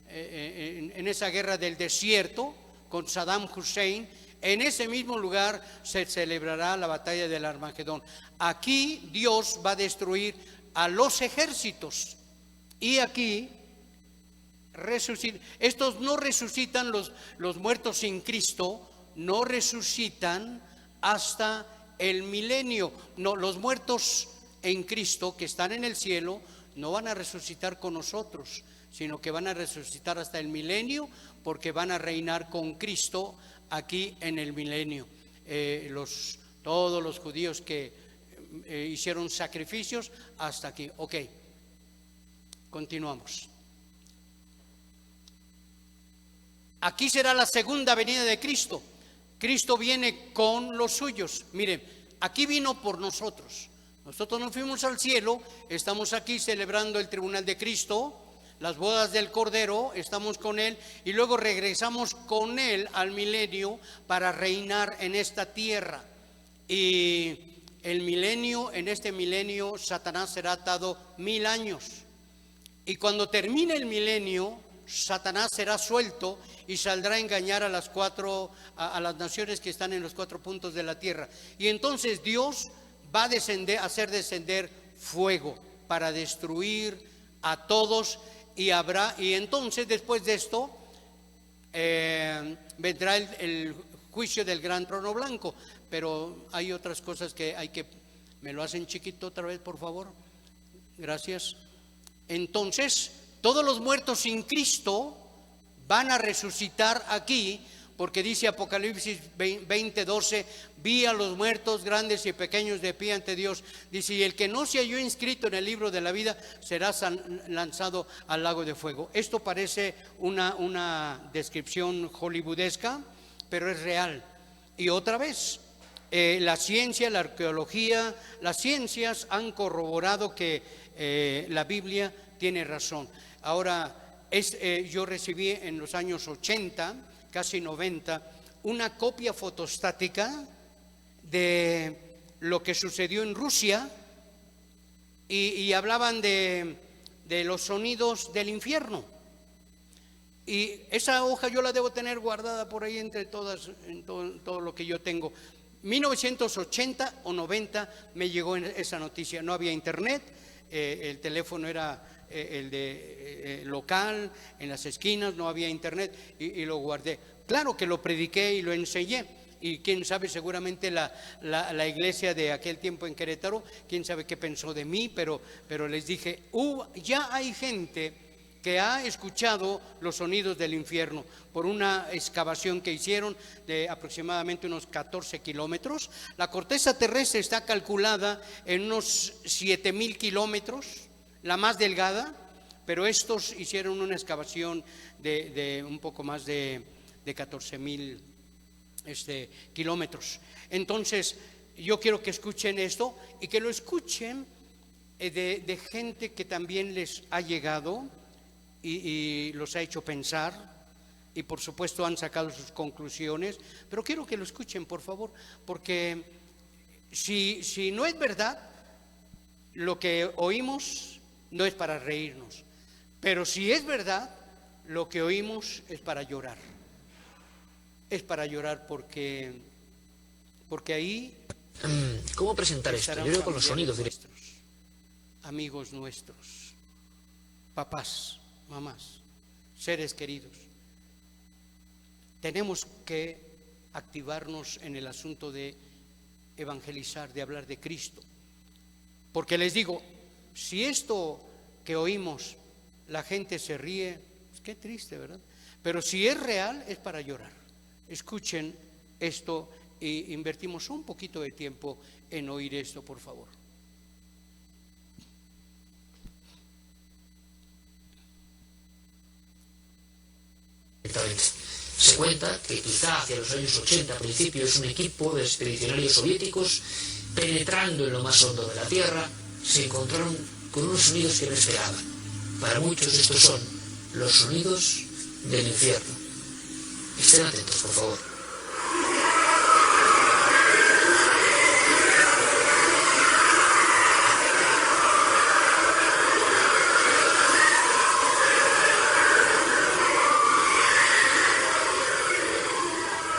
en esa guerra del desierto con Saddam Hussein, en ese mismo lugar se celebrará la batalla del Armagedón. Aquí Dios va a destruir a los ejércitos y aquí estos no resucitan, los muertos sin Cristo no resucitan hasta el milenio. No, los muertos en Cristo que están en el cielo no van a resucitar con nosotros, sino que van a resucitar hasta el milenio, porque van a reinar con Cristo aquí en el milenio. Todos los judíos que hicieron sacrificios hasta aquí. Ok, continuamos. Aquí será la segunda venida de Cristo. Cristo viene con los suyos. Miren, aquí vino por nosotros. Nosotros nos fuimos al cielo, estamos aquí celebrando el tribunal de Cristo, las bodas del Cordero, estamos con Él y luego regresamos con Él al milenio para reinar en esta tierra. Y el milenio, en este milenio, Satanás será atado 1000 años. Y cuando termine el milenio, Satanás será suelto y saldrá a engañar a las naciones que están en los 4 puntos de la tierra. Y entonces Dios va a hacer descender fuego para destruir a todos y entonces después de esto vendrá el juicio del gran trono blanco. Pero hay otras cosas me lo hacen chiquito otra vez, por favor. Gracias. Entonces todos los muertos sin Cristo van a resucitar aquí, porque dice Apocalipsis 20:12, vi a los muertos grandes y pequeños de pie ante Dios. Dice, y el que no se halló inscrito en el libro de la vida será lanzado al lago de fuego. Esto parece una descripción hollywoodesca, pero es real. Y otra vez, la ciencia, la arqueología, las ciencias han corroborado que la Biblia tiene razón. Ahora, yo recibí en los años 80, casi 90, una copia fotostática de lo que sucedió en Rusia y hablaban de los sonidos del infierno. Y esa hoja yo la debo tener guardada por ahí entre todas, en todo lo que yo tengo. 1980 o 90 me llegó esa noticia. No había internet, el teléfono era el de local, en las esquinas no había internet y lo guardé. Claro que lo prediqué y lo enseñé, y quién sabe, seguramente la iglesia de aquel tiempo en Querétaro, quién sabe qué pensó de mí, pero les dije, ya hay gente que ha escuchado los sonidos del infierno por una excavación que hicieron de aproximadamente unos 14 kilómetros. La corteza terrestre está calculada en unos 7,000 kilómetros, la más delgada, pero estos hicieron una excavación de un poco más de 14,000 kilómetros. Entonces, yo quiero que escuchen esto y que lo escuchen de gente que también les ha llegado y los ha hecho pensar, y por supuesto han sacado sus conclusiones, pero quiero que lo escuchen, por favor, porque si no es verdad lo que oímos, no es para reírnos, pero si es verdad, lo que oímos es para llorar. Es para llorar porque ahí ¿Cómo presentar esto? Yo creo con los sonidos nuestros, amigos nuestros, papás, mamás, seres queridos, tenemos que activarnos en el asunto de evangelizar, de hablar de Cristo. Porque les digo, si esto que oímos la gente se ríe, pues qué triste, ¿verdad? Pero si es real, es para llorar. Escuchen esto y invertimos un poquito de tiempo en oír esto, por favor. Se cuenta que quizá hacia los años 80, a principios, un equipo de expedicionarios soviéticos, penetrando en lo más hondo de la Tierra, se encontraron con unos sonidos que no esperaban. Para muchos estos son los sonidos del infierno. Estén atentos, por favor.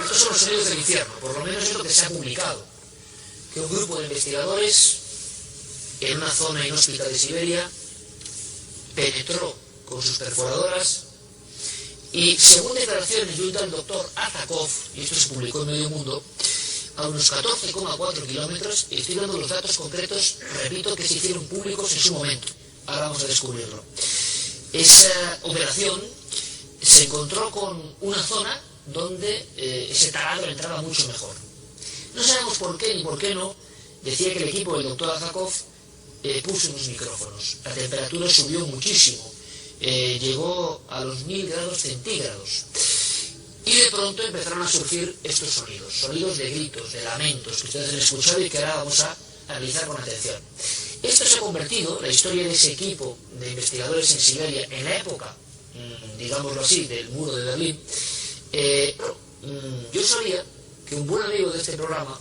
Estos son los sonidos del infierno, por lo menos es lo que se ha publicado. Que un grupo de investigadores en una zona inhóspita de Siberia penetró con sus perforadoras y, según declaraciones de un tal doctor Azakov, y esto se publicó en Medio Mundo, a unos 14,4 kilómetros, y estoy dando los datos concretos, repito, que se hicieron públicos en su momento. Ahora vamos a descubrirlo. Esa operación se encontró con una zona donde ese taladro entraba mucho mejor. No sabemos por qué ni por qué no. Decía que el equipo del doctor Azakov puso unos micrófonos. La temperatura subió muchísimo, llegó a los 1000 grados centígrados, y de pronto empezaron a surgir estos sonidos de gritos, de lamentos que ustedes han escuchado y que ahora vamos a analizar con atención. Esto se ha convertido, la historia de ese equipo de investigadores en Siberia en la época, digámoslo así, del muro de Berlín. Yo sabía que un buen amigo de este programa,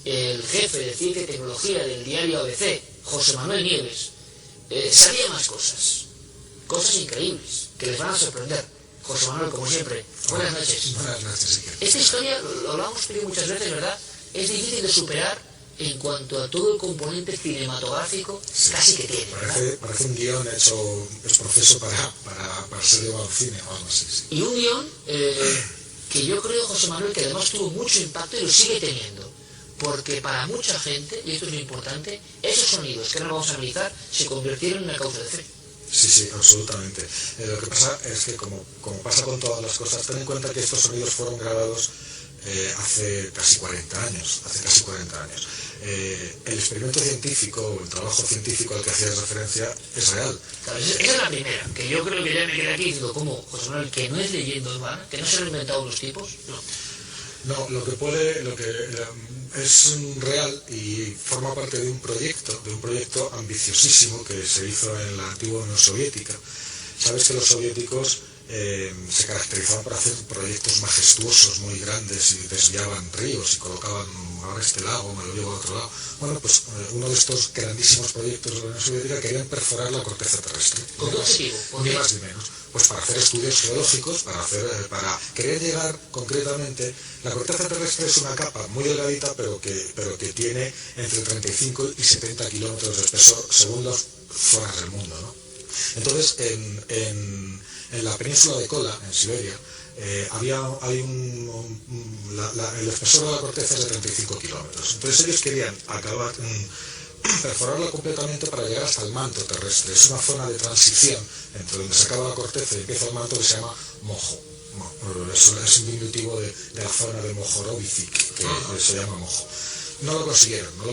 el jefe de ciencia y tecnología del diario ABC, José Manuel Nieves, sabía más cosas increíbles que les van a sorprender. José Manuel, como siempre, buenas noches. Buenas noches. Esta historia, lo hemos pedido muchas veces, ¿verdad? Es difícil de superar en cuanto a todo el componente cinematográfico, sí, casi que tiene, ¿verdad? Parece un guión hecho, es proceso para ser llevado al cine o algo así. Sí. Y un guión que yo creo, José Manuel, que además tuvo mucho impacto y lo sigue teniendo. Porque para mucha gente, y esto es lo importante, esos sonidos que ahora vamos a analizar se convirtieron en una causa de fe. Sí, absolutamente. Lo que pasa es que, como pasa con todas las cosas, ten en cuenta que estos sonidos fueron grabados hace casi 40 años. El experimento científico, o el trabajo científico al que hacías referencia, es real. Claro, esa es la primera, que yo creo que ya me quedé aquí diciendo, ¿cómo, José Manuel, que no es leyenda urbana, que no se lo han inventado los tipos? No, lo que es real y forma parte de un proyecto ambiciosísimo que se hizo en la antigua Unión Soviética. Sabes que los soviéticos se caracterizaban por hacer proyectos majestuosos, muy grandes, y desviaban ríos y colocaban, ahora este lago, me lo llevo a otro lado. Bueno, pues uno de estos grandísimos proyectos de la Unión Soviética querían perforar la corteza terrestre. ¿Con qué objetivo? Ni más ni menos. Pues para hacer estudios geológicos, para querer llegar concretamente. La corteza terrestre es una capa muy delgadita, pero que tiene entre 35 y 70 kilómetros de espesor según las zonas del mundo, ¿no? Entonces, en la península de Kola, en Siberia, el espesor de la corteza es de 35 kilómetros. Entonces ellos querían perforarla completamente para llegar hasta el manto terrestre. Es una zona de transición entre donde se acaba la corteza y empieza el manto, que se llama Mojo. Es un diminutivo de la zona de Mohorovicic, que se llama Mojo. No lo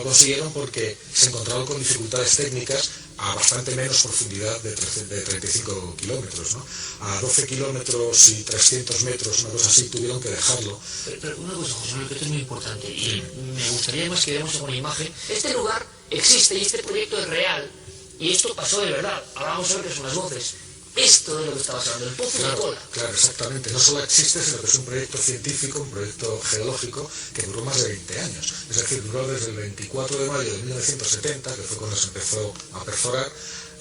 consiguieron porque se encontraron con dificultades técnicas a bastante menos profundidad de 35 kilómetros, ¿no? A 12 kilómetros y 300 metros, una cosa así, tuvieron que dejarlo. Pero una cosa, José Manuel, que esto es muy importante, y me gustaría más que veamos una imagen. Este lugar existe y este proyecto es real, y esto pasó de verdad. Ahora vamos a ver qué son las voces. Esto es lo que estaba hablando, el pozo de Kola. Claro, exactamente. No solo existe, sino que es un proyecto científico, un proyecto geológico que duró más de 20 años. Es decir, duró desde el 24 de mayo de 1970, que fue cuando se empezó a perforar,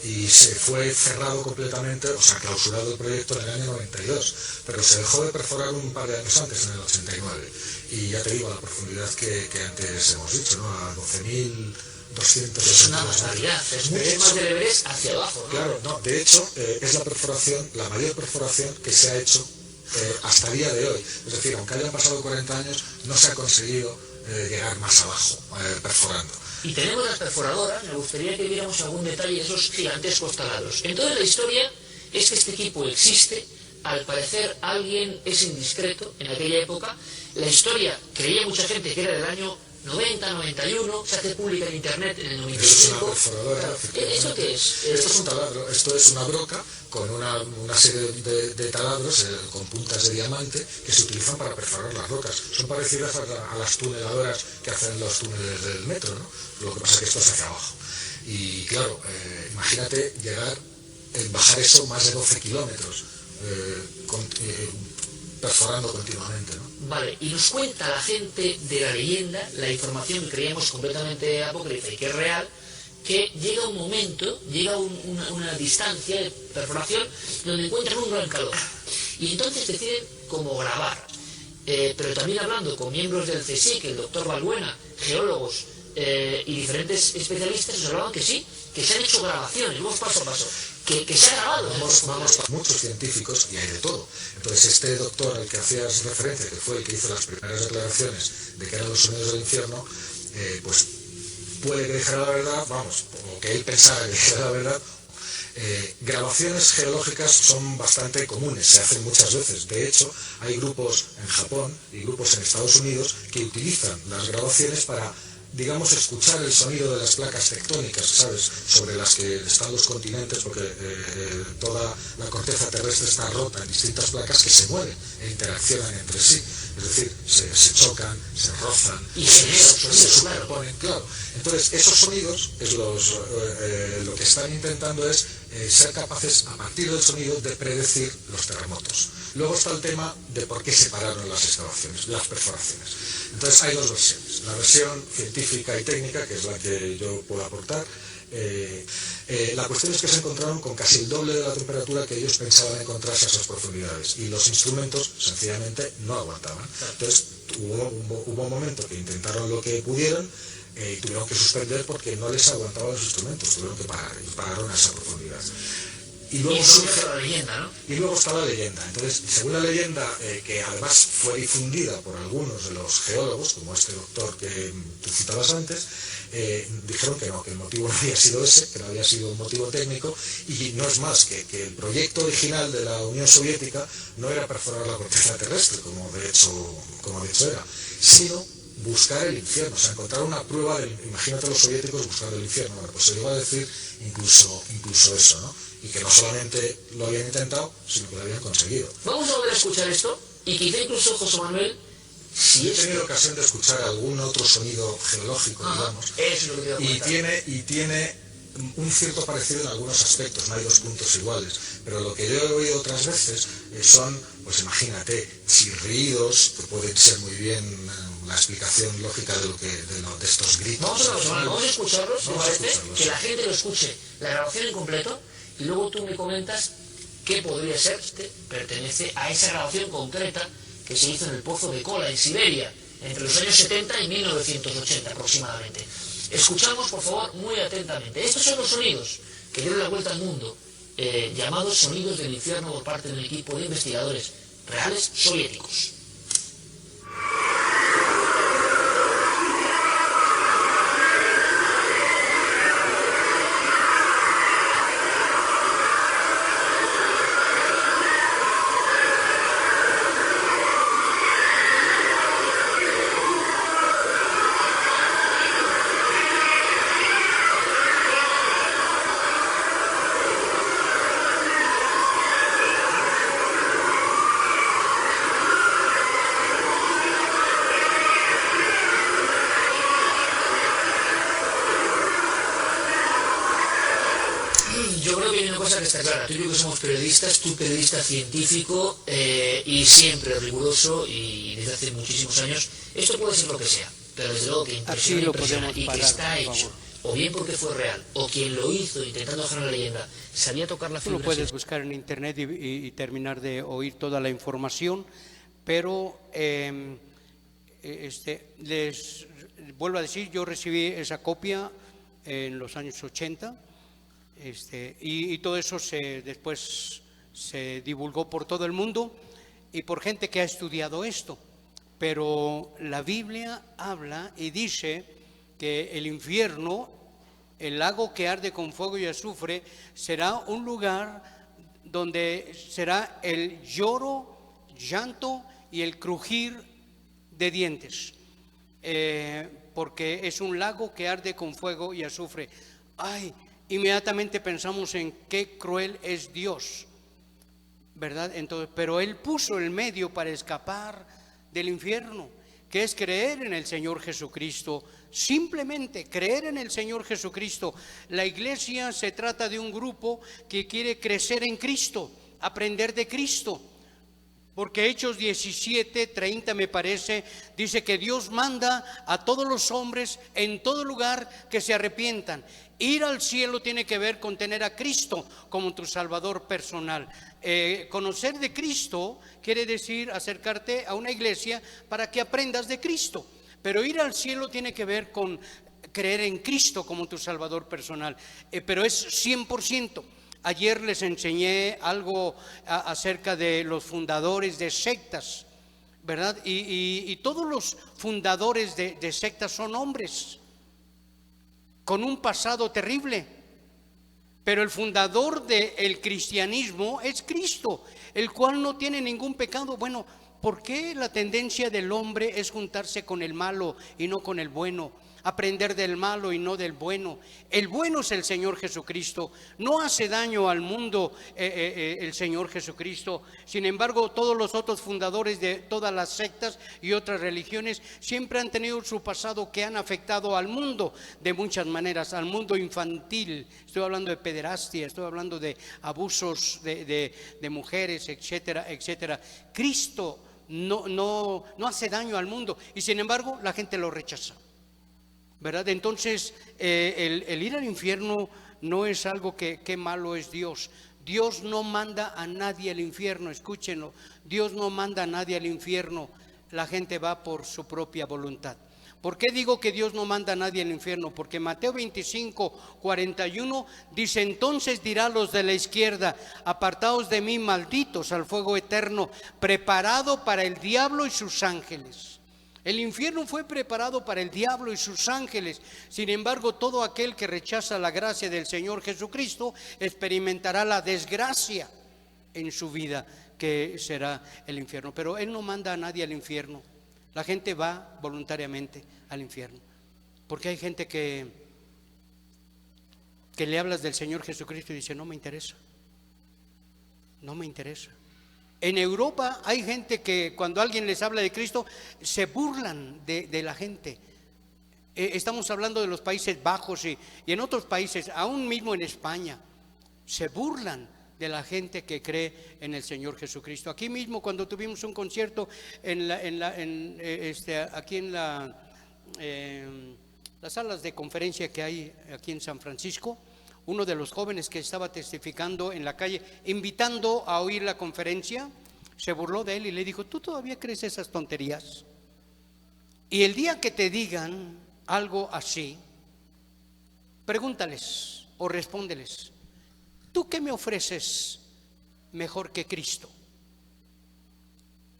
y se fue cerrado completamente, o sea, clausurado el proyecto en el año 92. Pero se dejó de perforar un par de años antes, en el 89. Y ya te digo, a la profundidad que antes hemos dicho, ¿no? A 12.000 200. Es una barbaridad, es mucho más del Everest hacia abajo, ¿no? Claro, no, de hecho, es la mayor perforación que se ha hecho hasta el día de hoy. Es decir, aunque hayan pasado 40 años, no se ha conseguido llegar más abajo, perforando. Y tenemos las perforadoras, me gustaría que viéramos algún detalle de esos gigantescos taladros. Entonces la historia es que este equipo existe, al parecer alguien es indiscreto en aquella época. La historia, creía mucha gente que era del año 90, 91, se hace pública en internet en el 95. Es una perforadora. ¿Esto qué es? Esto es un taladro, esto es una broca con una serie de taladros con puntas de diamante que se utilizan para perforar las rocas. Son parecidas a las tuneladoras que hacen los túneles del metro, ¿no? Lo que pasa es que esto es hacia abajo. Y claro, imagínate bajar eso más de 12 kilómetros, perforando continuamente, ¿no? Vale, y nos cuenta la gente de la leyenda, la información que creíamos completamente apócrifa y que es real, que llega un momento, llega una distancia de perforación donde encuentran un gran calor. Y entonces deciden cómo grabar. Pero también hablando con miembros del CSIC, el doctor Balbuena, geólogos y diferentes especialistas, nos hablaban que sí, que se han hecho grabaciones, vamos paso a paso, que se ha grabado. Vamos para muchos científicos y hay de todo. Entonces este doctor al que hacías referencia, que fue el que hizo las primeras declaraciones de que eran los sonidos del infierno, pues puede que dijera la verdad, vamos, o que él pensara que dijera la verdad. Grabaciones geológicas son bastante comunes, se hacen muchas veces. De hecho, hay grupos en Japón y grupos en Estados Unidos que utilizan las grabaciones para, digamos, escuchar el sonido de las placas tectónicas, ¿sabes?, sobre las que están los continentes, porque toda la corteza terrestre está rota en distintas placas que se mueven e interaccionan entre sí. Es decir, se chocan, se rozan, y se superponen, claro. Entonces, esos sonidos es lo que están intentando es ser capaces, a partir del sonido, de predecir los terremotos. Luego está el tema de por qué se pararon las excavaciones, las perforaciones. Entonces, hay dos versiones. La versión científica y técnica, que es la que yo puedo aportar. La cuestión es que se encontraron con casi el doble de la temperatura que ellos pensaban encontrarse a esas profundidades y los instrumentos sencillamente no aguantaban. Entonces hubo un momento que intentaron lo que pudieron y tuvieron que suspender porque no les aguantaban los instrumentos, tuvieron que parar y pararon a esa profundidad. Y luego surge la leyenda, ¿no? Y luego está la leyenda. Entonces, según la leyenda, que además fue difundida por algunos de los geólogos, como este doctor que tú citabas antes, dijeron que no, que el motivo no había sido ese, que no había sido un motivo técnico, y no es más que el proyecto original de la Unión Soviética no era perforar la corteza terrestre, como de hecho era, sino buscar el infierno, o sea, encontrar una prueba imagínate a los soviéticos buscando el infierno. Bueno, pues se llegó a decir incluso eso, ¿no? Y que no solamente lo habían intentado, sino que lo habían conseguido. Vamos a volver a escuchar esto, y quizá incluso José Manuel, si he tenido ocasión de escuchar algún otro sonido geológico, digamos, eso es lo que te voy a comentar. y tiene un cierto parecido en algunos aspectos, no hay dos puntos iguales, pero lo que yo he oído otras veces son, pues imagínate, chirridos, que pueden ser muy bien la explicación lógica de estos gritos. Vamos a escucharlos, me parece, que la gente lo escuche, la grabación en completo, y luego tú me comentas qué podría ser, pertenece a esa grabación concreta que se hizo en el Pozo de Kola, en Siberia, entre los años 70 y 1980 aproximadamente. Escuchamos, por favor, muy atentamente. Estos son los sonidos que dieron la vuelta al mundo, llamados sonidos del infierno por parte de un equipo de investigadores reales soviéticos. Yo creo que hay una cosa que está clara. Tú y yo que somos periodistas, tú periodista científico y siempre riguroso y desde hace muchísimos años, esto puede ser lo que sea, pero desde luego que impresiona y que está hecho, o bien porque fue real, o quien lo hizo intentando dejar una leyenda, sabía tocar la fibra. Tú lo puedes buscar en internet y terminar de oír toda la información, pero les vuelvo a decir, yo recibí esa copia en los años 80, y todo eso después se divulgó por todo el mundo y por gente que ha estudiado esto. Pero la Biblia habla y dice que el infierno, el lago que arde con fuego y azufre, será un lugar donde será el lloro, llanto y el crujir de dientes, porque es un lago que arde con fuego y azufre. Ay, inmediatamente pensamos en qué cruel es Dios, ¿verdad? Entonces, pero Él puso el medio para escapar del infierno, que es creer en el Señor Jesucristo. Simplemente creer en el Señor Jesucristo. La iglesia se trata de un grupo que quiere crecer en Cristo, aprender de Cristo. Porque Hechos 17:30 me parece, dice que Dios manda a todos los hombres en todo lugar que se arrepientan. Ir al cielo tiene que ver con tener a Cristo como tu Salvador personal. Conocer de Cristo quiere decir acercarte a una iglesia para que aprendas de Cristo. Pero ir al cielo tiene que ver con creer en Cristo como tu Salvador personal. Pero es 100%. Ayer les enseñé algo acerca de los fundadores de sectas, ¿verdad? Y todos los fundadores de sectas son hombres con un pasado terrible. Pero el fundador del cristianismo es Cristo, el cual no tiene ningún pecado. Bueno, ¿por qué la tendencia del hombre es juntarse con el malo y no con el bueno? Aprender del malo y no del bueno. El bueno es el Señor Jesucristo. No hace daño al mundo el Señor Jesucristo. Sin embargo, todos los otros fundadores de todas las sectas y otras religiones siempre han tenido su pasado que han afectado al mundo de muchas maneras. Al mundo infantil, estoy hablando de pederastia, estoy hablando de abusos de mujeres, etcétera, etcétera. Cristo no hace daño al mundo y sin embargo la gente lo rechaza, ¿verdad? Entonces el ir al infierno no es algo que malo es Dios. Dios no manda a nadie al infierno, escúchenlo. Dios no manda a nadie al infierno. La gente va por su propia voluntad. ¿Por qué digo que Dios no manda a nadie al infierno? Porque Mateo 25:41 dice: entonces dirá a los de la izquierda: apartaos de mí, malditos, al fuego eterno, preparado para el diablo y sus ángeles. El infierno fue preparado para el diablo y sus ángeles. Sin embargo, todo aquel que rechaza la gracia del Señor Jesucristo experimentará la desgracia en su vida, que será el infierno. Pero Él no manda a nadie al infierno. La gente va voluntariamente al infierno. Porque hay gente que le hablas del Señor Jesucristo y dice: no me interesa. No me interesa. En Europa hay gente que cuando alguien les habla de Cristo se burlan de la gente. Estamos hablando de los Países Bajos y en otros países, aún mismo en España, se burlan de la gente que cree en el Señor Jesucristo. Aquí mismo, cuando tuvimos un concierto aquí en las salas de conferencia que hay aquí en San Francisco, uno de los jóvenes que estaba testificando en la calle, invitando a oír la conferencia, se burló de él y le dijo: ¿tú todavía crees esas tonterías? Y el día que te digan algo así, pregúntales o respóndeles: ¿tú qué me ofreces mejor que Cristo,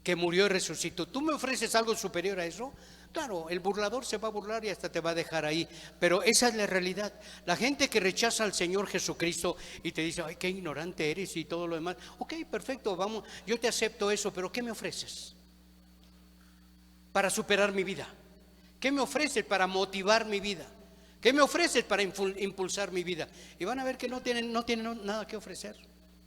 que murió y resucitó? ¿Tú me ofreces algo superior a eso? Claro, el burlador se va a burlar y hasta te va a dejar ahí, pero esa es la realidad. La gente que rechaza al Señor Jesucristo y te dice: ay, qué ignorante eres y todo lo demás. Ok, perfecto, vamos, yo te acepto eso, pero ¿qué me ofreces para superar mi vida? ¿Qué me ofreces para motivar mi vida? ¿Qué me ofreces para impulsar mi vida? Y van a ver que no tienen nada que ofrecer.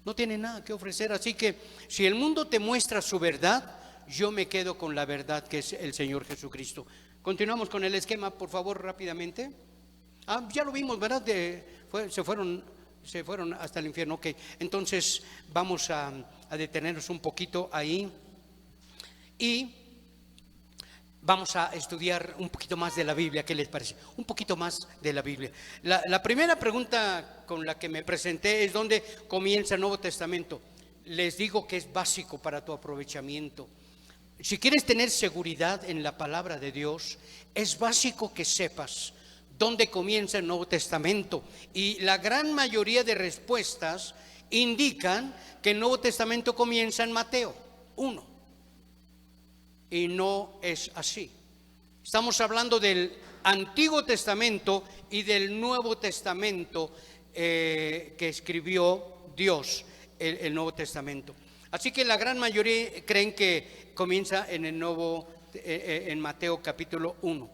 No tienen nada que ofrecer. Así que si el mundo te muestra su verdad, yo me quedo con la verdad, que es el Señor Jesucristo. Continuamos con el esquema, por favor, rápidamente. Ya lo vimos, ¿verdad? Se fueron hasta el infierno. Ok, entonces vamos a detenernos un poquito ahí y vamos a estudiar un poquito más de la Biblia. ¿Qué les parece? Un poquito más de la Biblia. La primera pregunta con la que me presenté es: ¿dónde comienza el Nuevo Testamento? Les digo que es básico para tu aprovechamiento. Si quieres tener seguridad en la palabra de Dios, es básico que sepas ¿dónde comienza el Nuevo Testamento? Y la gran mayoría de respuestas indican que el Nuevo Testamento comienza en Mateo 1. Y no es así. Estamos hablando del Antiguo Testamento y del Nuevo Testamento que escribió Dios, el Nuevo Testamento. Así que la gran mayoría creen que comienza en Mateo capítulo 1.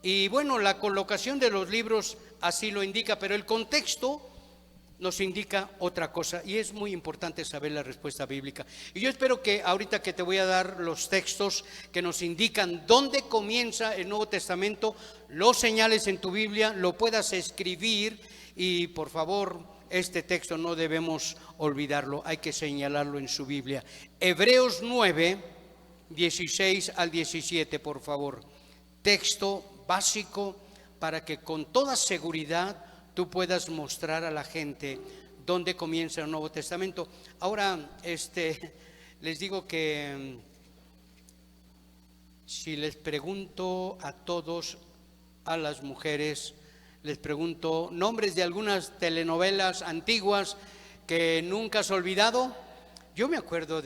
Y bueno, la colocación de los libros así lo indica, pero el contexto nos indica otra cosa, y es muy importante saber la respuesta bíblica. Y yo espero que ahorita que te voy a dar los textos que nos indican dónde comienza el Nuevo Testamento, los señales en tu Biblia, lo puedas escribir. Y por favor, este texto no debemos olvidarlo, hay que señalarlo en su Biblia. Hebreos 9, 16 al 17, por favor. Texto básico para que con toda seguridad tú puedas mostrar a la gente dónde comienza el Nuevo Testamento. Ahora, les digo que si les pregunto a todos, a las mujeres, les pregunto nombres de algunas telenovelas antiguas que nunca has olvidado. Yo me acuerdo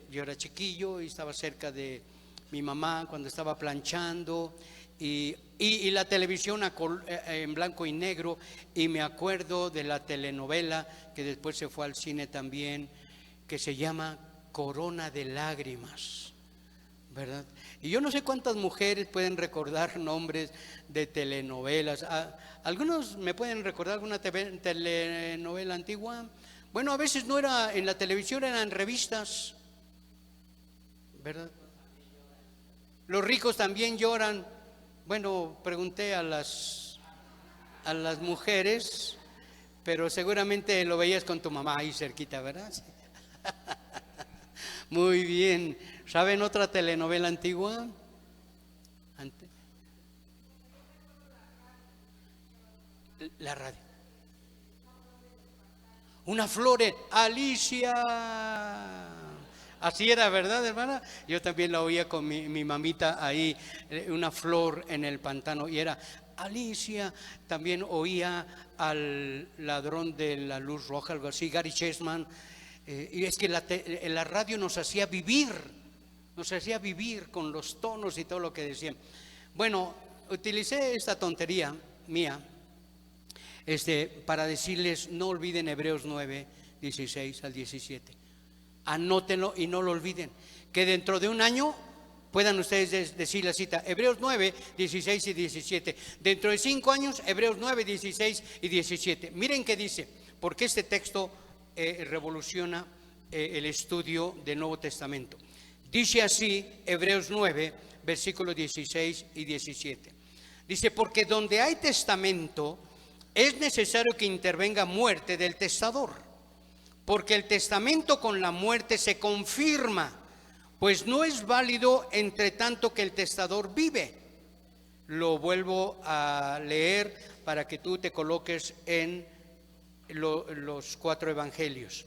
yo era chiquillo y estaba cerca de mi mamá cuando estaba planchando, y la televisión en blanco y negro, y me acuerdo de la telenovela que después se fue al cine también, que se llama Corona de Lágrimas, ¿verdad? Y yo no sé cuántas mujeres pueden recordar nombres de telenovelas. Algunos me pueden recordar alguna telenovela antigua. Bueno, a veces no era en la televisión, eran revistas, ¿verdad? Los ricos también lloran. Bueno, pregunté a las mujeres, pero seguramente lo veías con tu mamá ahí cerquita, ¿verdad? Sí. Muy bien. ¿Saben otra telenovela antigua? La radio. Una flor, Alicia. Así era, ¿verdad, hermana? Yo también la oía con mi mamita ahí, una flor en el pantano, y era Alicia. También oía al ladrón de la luz roja, algo así, Gary Chessman. Y es que la radio nos hacía vivir con los tonos y todo lo que decían. Bueno, utilicé esta tontería mía para decirles, no olviden Hebreos 9, 16 al 17. Anótenlo y no lo olviden, que dentro de un año puedan ustedes decir la cita, Hebreos 9, 16 y 17. Dentro de 5 años, Hebreos 9, 16 y 17. Miren qué dice, porque este texto revoluciona el estudio del Nuevo Testamento. Dice así, Hebreos 9, versículos 16 y 17. Dice, porque donde hay testamento, es necesario que intervenga muerte del testador. Porque el testamento con la muerte se confirma, pues no es válido entre tanto que el testador vive. Lo vuelvo a leer para que tú te coloques en los 4 evangelios.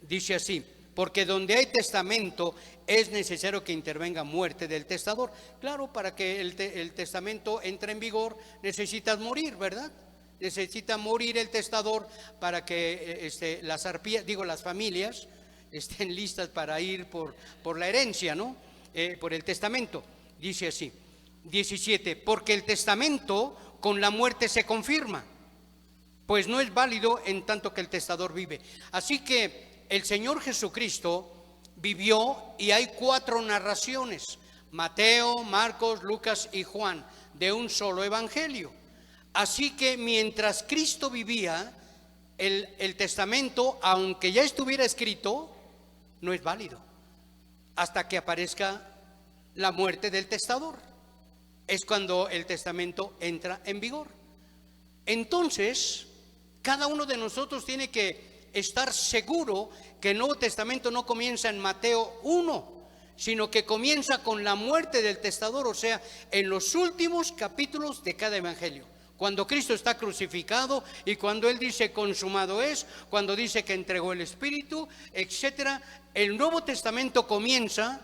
Dice así, porque donde hay testamento es necesario que intervenga muerte del testador. Claro, para que el testamento entre en vigor necesitas morir, ¿verdad? Necesita morir el testador para que las familias estén listas para ir por la herencia, ¿no? Por el testamento. Dice así, 17, porque el testamento con la muerte se confirma, pues no es válido en tanto que el testador vive. Así que el Señor Jesucristo vivió, y hay 4 narraciones, Mateo, Marcos, Lucas y Juan, de un solo evangelio. Así que mientras Cristo vivía, el testamento, aunque ya estuviera escrito, no es válido hasta que aparezca la muerte del testador. Es cuando el testamento entra en vigor. Entonces, cada uno de nosotros tiene que estar seguro que el Nuevo Testamento no comienza en Mateo 1, sino que comienza con la muerte del testador, o sea, en los últimos capítulos de cada evangelio. Cuando Cristo está crucificado y cuando Él dice consumado es, cuando dice que entregó el Espíritu, etcétera, el Nuevo Testamento comienza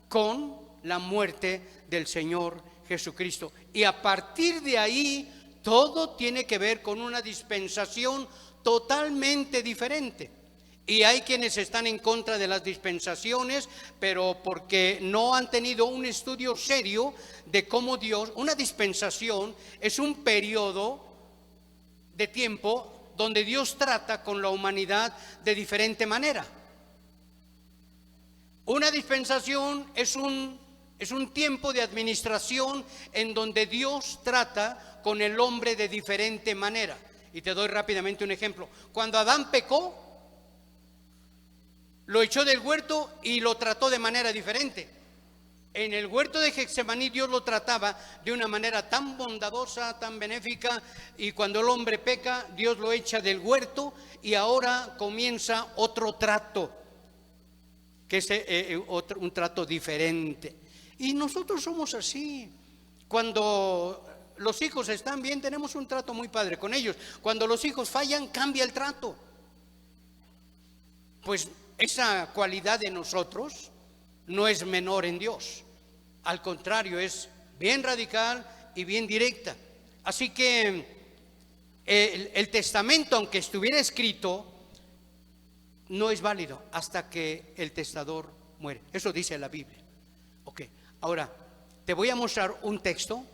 con la muerte del Señor Jesucristo. Y a partir de ahí, todo tiene que ver con una dispensación totalmente diferente. Y hay quienes están en contra de las dispensaciones, pero porque no han tenido un estudio serio de cómo Dios, una dispensación es un periodo de tiempo donde Dios trata con la humanidad de diferente manera. Una dispensación es un tiempo de administración en donde Dios trata con el hombre de diferente manera. Y te doy rápidamente un ejemplo. Cuando Adán pecó, lo echó del huerto y lo trató de manera diferente. En el huerto de Getsemaní Dios lo trataba de una manera tan bondadosa, tan benéfica, y cuando el hombre peca, Dios lo echa del huerto y ahora comienza otro trato, que es un trato diferente. Y nosotros somos así. Cuando los hijos están bien, tenemos un trato muy padre con ellos. Cuando los hijos fallan, cambia el trato. Pues esa cualidad de nosotros no es menor en Dios. Al contrario, es bien radical y bien directa. Así que el testamento, aunque estuviera escrito, no es válido hasta que el testador muere. Eso dice la Biblia. Ok, ahora te voy a mostrar un texto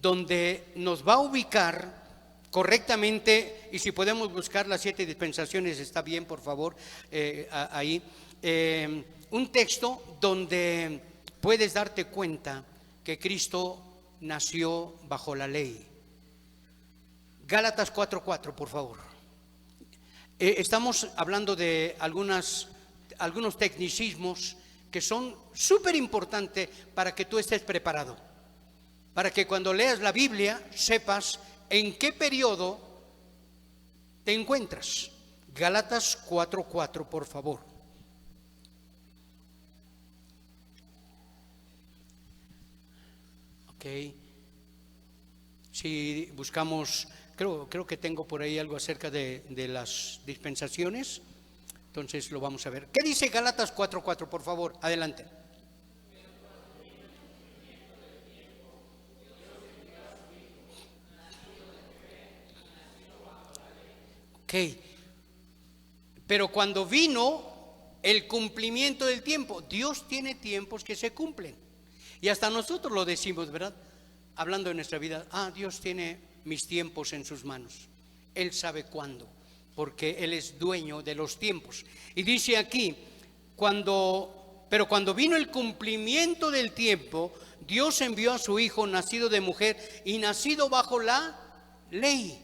donde nos va a ubicar correctamente, y si podemos buscar las 7 dispensaciones, está bien, por favor, ahí. Un texto donde puedes darte cuenta que Cristo nació bajo la ley. Gálatas 4:4, por favor. Estamos hablando de algunos tecnicismos que son súper importantes para que tú estés preparado, para que cuando leas la Biblia sepas en qué periodo te encuentras. Gálatas 4:4, por favor. Ok. Si buscamos, creo que tengo por ahí algo acerca de las dispensaciones. Entonces lo vamos a ver. ¿Qué dice Gálatas 4:4, por favor? Adelante. Ok, pero cuando vino el cumplimiento del tiempo, Dios tiene tiempos que se cumplen. Y hasta nosotros lo decimos, ¿verdad? Hablando de nuestra vida, Dios tiene mis tiempos en sus manos. Él sabe cuándo, porque Él es dueño de los tiempos. Y dice aquí, pero cuando vino el cumplimiento del tiempo, Dios envió a su Hijo nacido de mujer y nacido bajo la ley.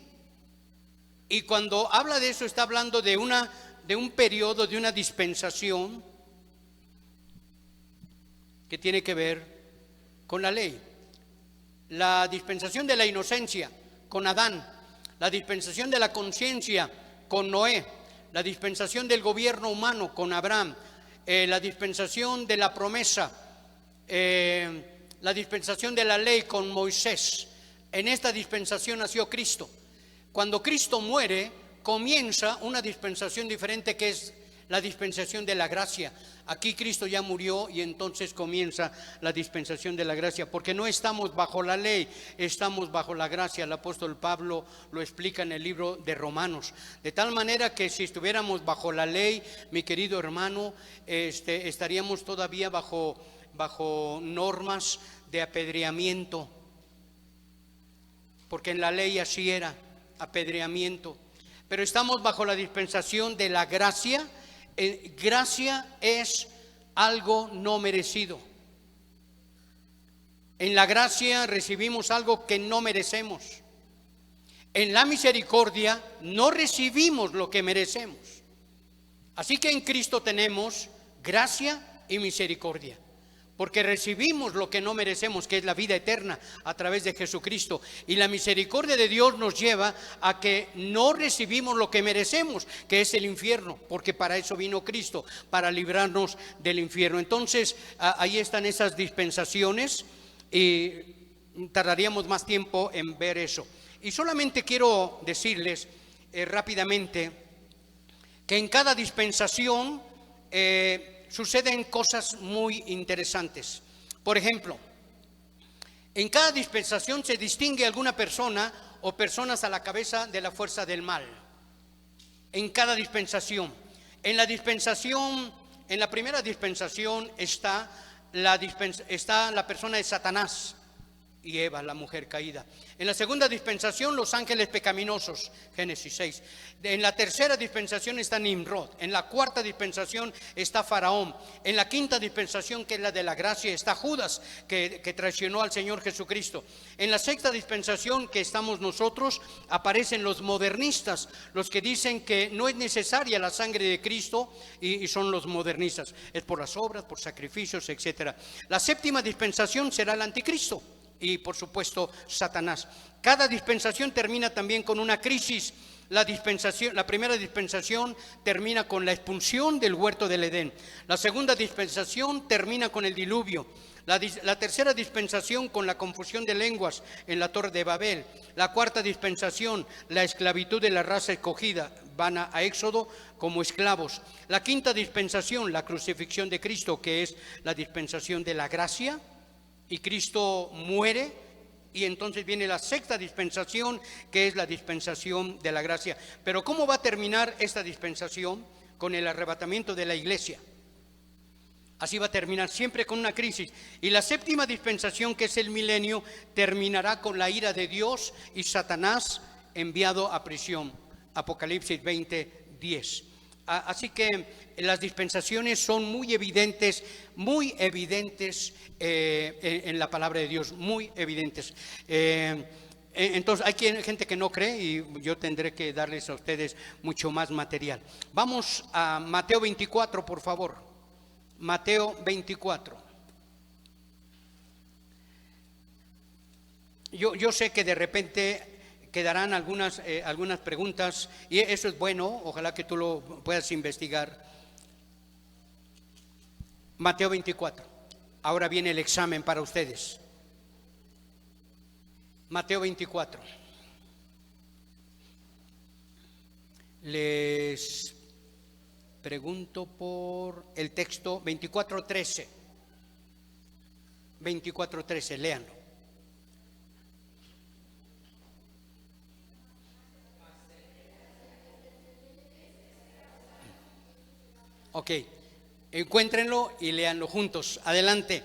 Y cuando habla de eso, está hablando de un periodo, de una dispensación que tiene que ver con la ley. La dispensación de la inocencia con Adán, la dispensación de la conciencia con Noé, la dispensación del gobierno humano con Abraham, la dispensación de la promesa, la dispensación de la ley con Moisés. En esta dispensación nació Cristo. Cuando Cristo muere, comienza una dispensación diferente, que es la dispensación de la gracia. Aquí Cristo ya murió y entonces comienza la dispensación de la gracia, porque no estamos bajo la ley, estamos bajo la gracia. El apóstol Pablo lo explica en el libro de Romanos. De tal manera que si estuviéramos bajo la ley, mi querido hermano, estaríamos todavía bajo normas de apedreamiento, porque en la ley así era, apedreamiento. Pero estamos bajo la dispensación de la gracia. Gracia es algo no merecido. En la gracia recibimos algo que no merecemos. En la misericordia no recibimos lo que merecemos. Así que en Cristo tenemos gracia y misericordia, porque recibimos lo que no merecemos, que es la vida eterna a través de Jesucristo. Y la misericordia de Dios nos lleva a que no recibimos lo que merecemos, que es el infierno, porque para eso vino Cristo, para librarnos del infierno. Entonces, ahí están esas dispensaciones y tardaríamos más tiempo en ver eso. Y solamente quiero decirles rápidamente que en cada dispensación suceden cosas muy interesantes. Por ejemplo, en cada dispensación se distingue alguna persona o personas a la cabeza de la fuerza del mal. En cada dispensación. En la primera dispensación está la persona de Satanás y Eva, la mujer caída. En la segunda dispensación, los ángeles pecaminosos, Génesis 6. En la tercera dispensación está Nimrod. En la cuarta dispensación está Faraón. En la quinta dispensación, que es la de la gracia, está Judas, que traicionó al Señor Jesucristo. En la sexta dispensación, que estamos nosotros, aparecen los modernistas, los que dicen que no es necesaria la sangre de Cristo, y son los modernistas. Es por las obras, por sacrificios, etc. La séptima dispensación será el anticristo. Y por supuesto Satanás. Cada dispensación termina también con una crisis. La primera dispensación termina con la expulsión del huerto del Edén. La segunda dispensación termina con el diluvio. La tercera dispensación con la confusión de lenguas en la Torre de Babel. La cuarta dispensación, la esclavitud de la raza escogida, van a Éxodo como esclavos. La quinta dispensación, la crucifixión de Cristo, que es la dispensación de la gracia. Y Cristo muere, y entonces viene la sexta dispensación, que es la dispensación de la gracia. Pero ¿cómo va a terminar esta dispensación? Con el arrebatamiento de la iglesia. Así va a terminar, siempre con una crisis. Y la séptima dispensación, que es el milenio, terminará con la ira de Dios y Satanás enviado a prisión. Apocalipsis 20:10. Así que las dispensaciones son muy evidentes en la palabra de Dios, muy evidentes. Entonces hay gente que no cree, y yo tendré que darles a ustedes mucho más material. Vamos a Mateo 24, por favor. Mateo 24. Yo sé que de repente quedarán algunas preguntas, y eso es bueno, ojalá que tú lo puedas investigar. Mateo 24. Ahora viene el examen para ustedes. Mateo 24. Les pregunto por el texto 24:13. 24:13, léanlo. Ok, encuéntrenlo y léanlo juntos. Adelante.